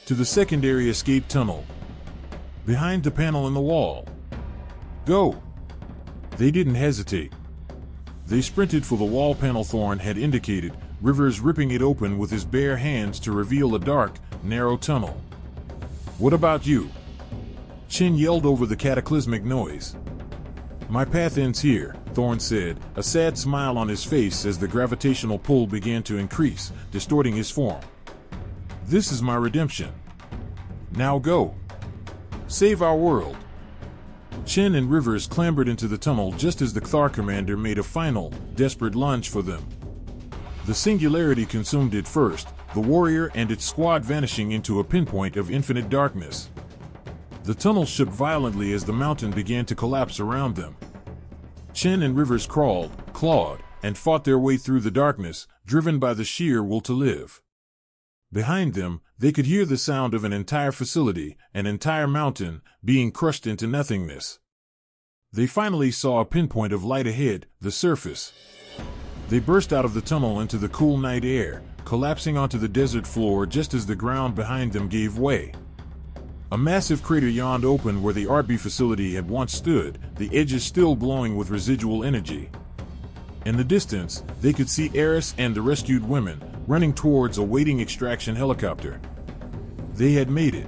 "To the secondary escape tunnel. Behind the panel in the wall. Go!" They didn't hesitate. They sprinted for the wall panel Thorn had indicated, Rivers ripping it open with his bare hands to reveal a dark, narrow tunnel. "What about you?" Chen yelled over the cataclysmic noise. "My path ends here," Thorn said, a sad smile on his face as the gravitational pull began to increase, distorting his form. "This is my redemption. Now go. Save our world." Chen and Rivers clambered into the tunnel just as the Kthar commander made a final, desperate lunge for them. The Singularity consumed it first, the warrior and its squad vanishing into a pinpoint of infinite darkness. The tunnel shook violently as the mountain began to collapse around them. Chen and Rivers crawled, clawed, and fought their way through the darkness, driven by the sheer will to live. Behind them, they could hear the sound of an entire facility, an entire mountain, being crushed into nothingness. They finally saw a pinpoint of light ahead, the surface. They burst out of the tunnel into the cool night air, collapsing onto the desert floor just as the ground behind them gave way. A massive crater yawned open where the HFY facility had once stood, the edges still glowing with residual energy. In the distance, they could see Eris and the rescued women, running towards a waiting extraction helicopter. They had made it.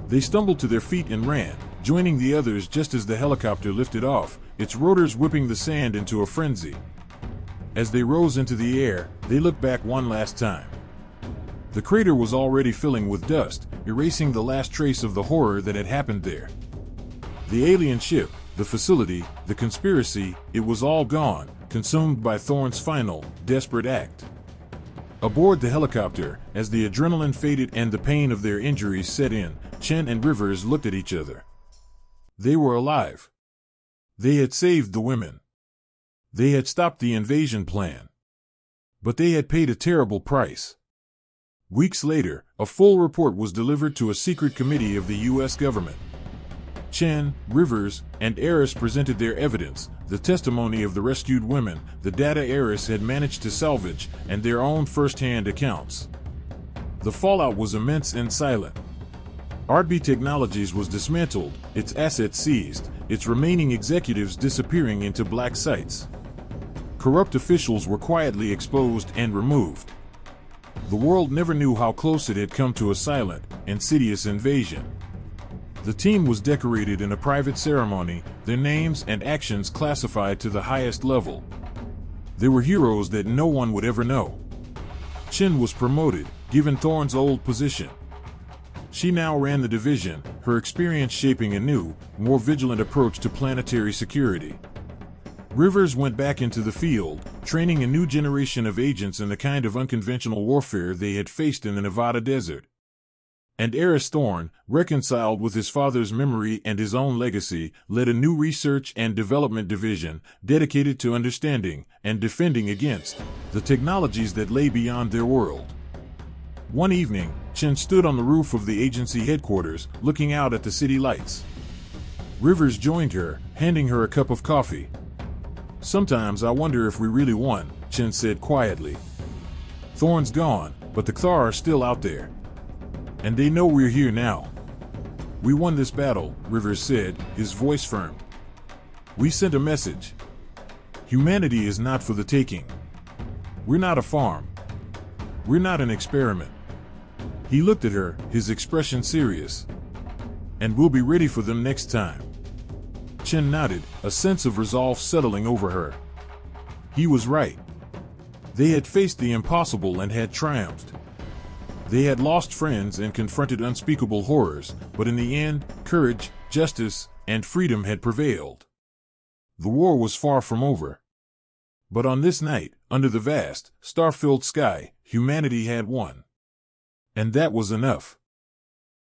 They stumbled to their feet and ran, joining the others just as the helicopter lifted off, its rotors whipping the sand into a frenzy. As they rose into the air, they looked back one last time. The crater was already filling with dust, erasing the last trace of the horror that had happened there. The alien ship, the facility, the conspiracy, it was all gone, consumed by Thorn's final, desperate act. Aboard the helicopter, as the adrenaline faded and the pain of their injuries set in, Chen and Rivers looked at each other. They were alive. They had saved the women. They had stopped the invasion plan. But they had paid a terrible price. Weeks later, a full report was delivered to a secret committee of the U.S. government. Chen, Rivers, and Eris presented their evidence, the testimony of the rescued women, the data Eris had managed to salvage, and their own first-hand accounts. The fallout was immense and silent. HFY Technologies was dismantled, its assets seized, its remaining executives disappearing into black sites. Corrupt officials were quietly exposed and removed. The world never knew how close it had come to a silent, insidious invasion. The team was decorated in a private ceremony, their names and actions classified to the highest level. They were heroes that no one would ever know. Chen was promoted, given Thorn's old position. She now ran the division, her experience shaping a new, more vigilant approach to planetary security. Rivers went back into the field, training a new generation of agents in the kind of unconventional warfare they had faced in the Nevada desert. And Eris Thorn, reconciled with his father's memory and his own legacy, led a new research and development division dedicated to understanding and defending against the technologies that lay beyond their world. One evening, Chen stood on the roof of the agency headquarters, looking out at the city lights. Rivers joined her, handing her a cup of coffee. "Sometimes I wonder if we really won," Chen said quietly. "Thorn's gone, but the Thar are still out there. And they know we're here now." "We won this battle," Rivers said, his voice firm. "We sent a message. Humanity is not for the taking. We're not a farm. We're not an experiment." He looked at her, his expression serious. "And we'll be ready for them next time." Chen nodded, a sense of resolve settling over her. He was right. They had faced the impossible and had triumphed. They had lost friends and confronted unspeakable horrors, but in the end, courage, justice, and freedom had prevailed. The war was far from over. But on this night, under the vast, star-filled sky, humanity had won. And that was enough.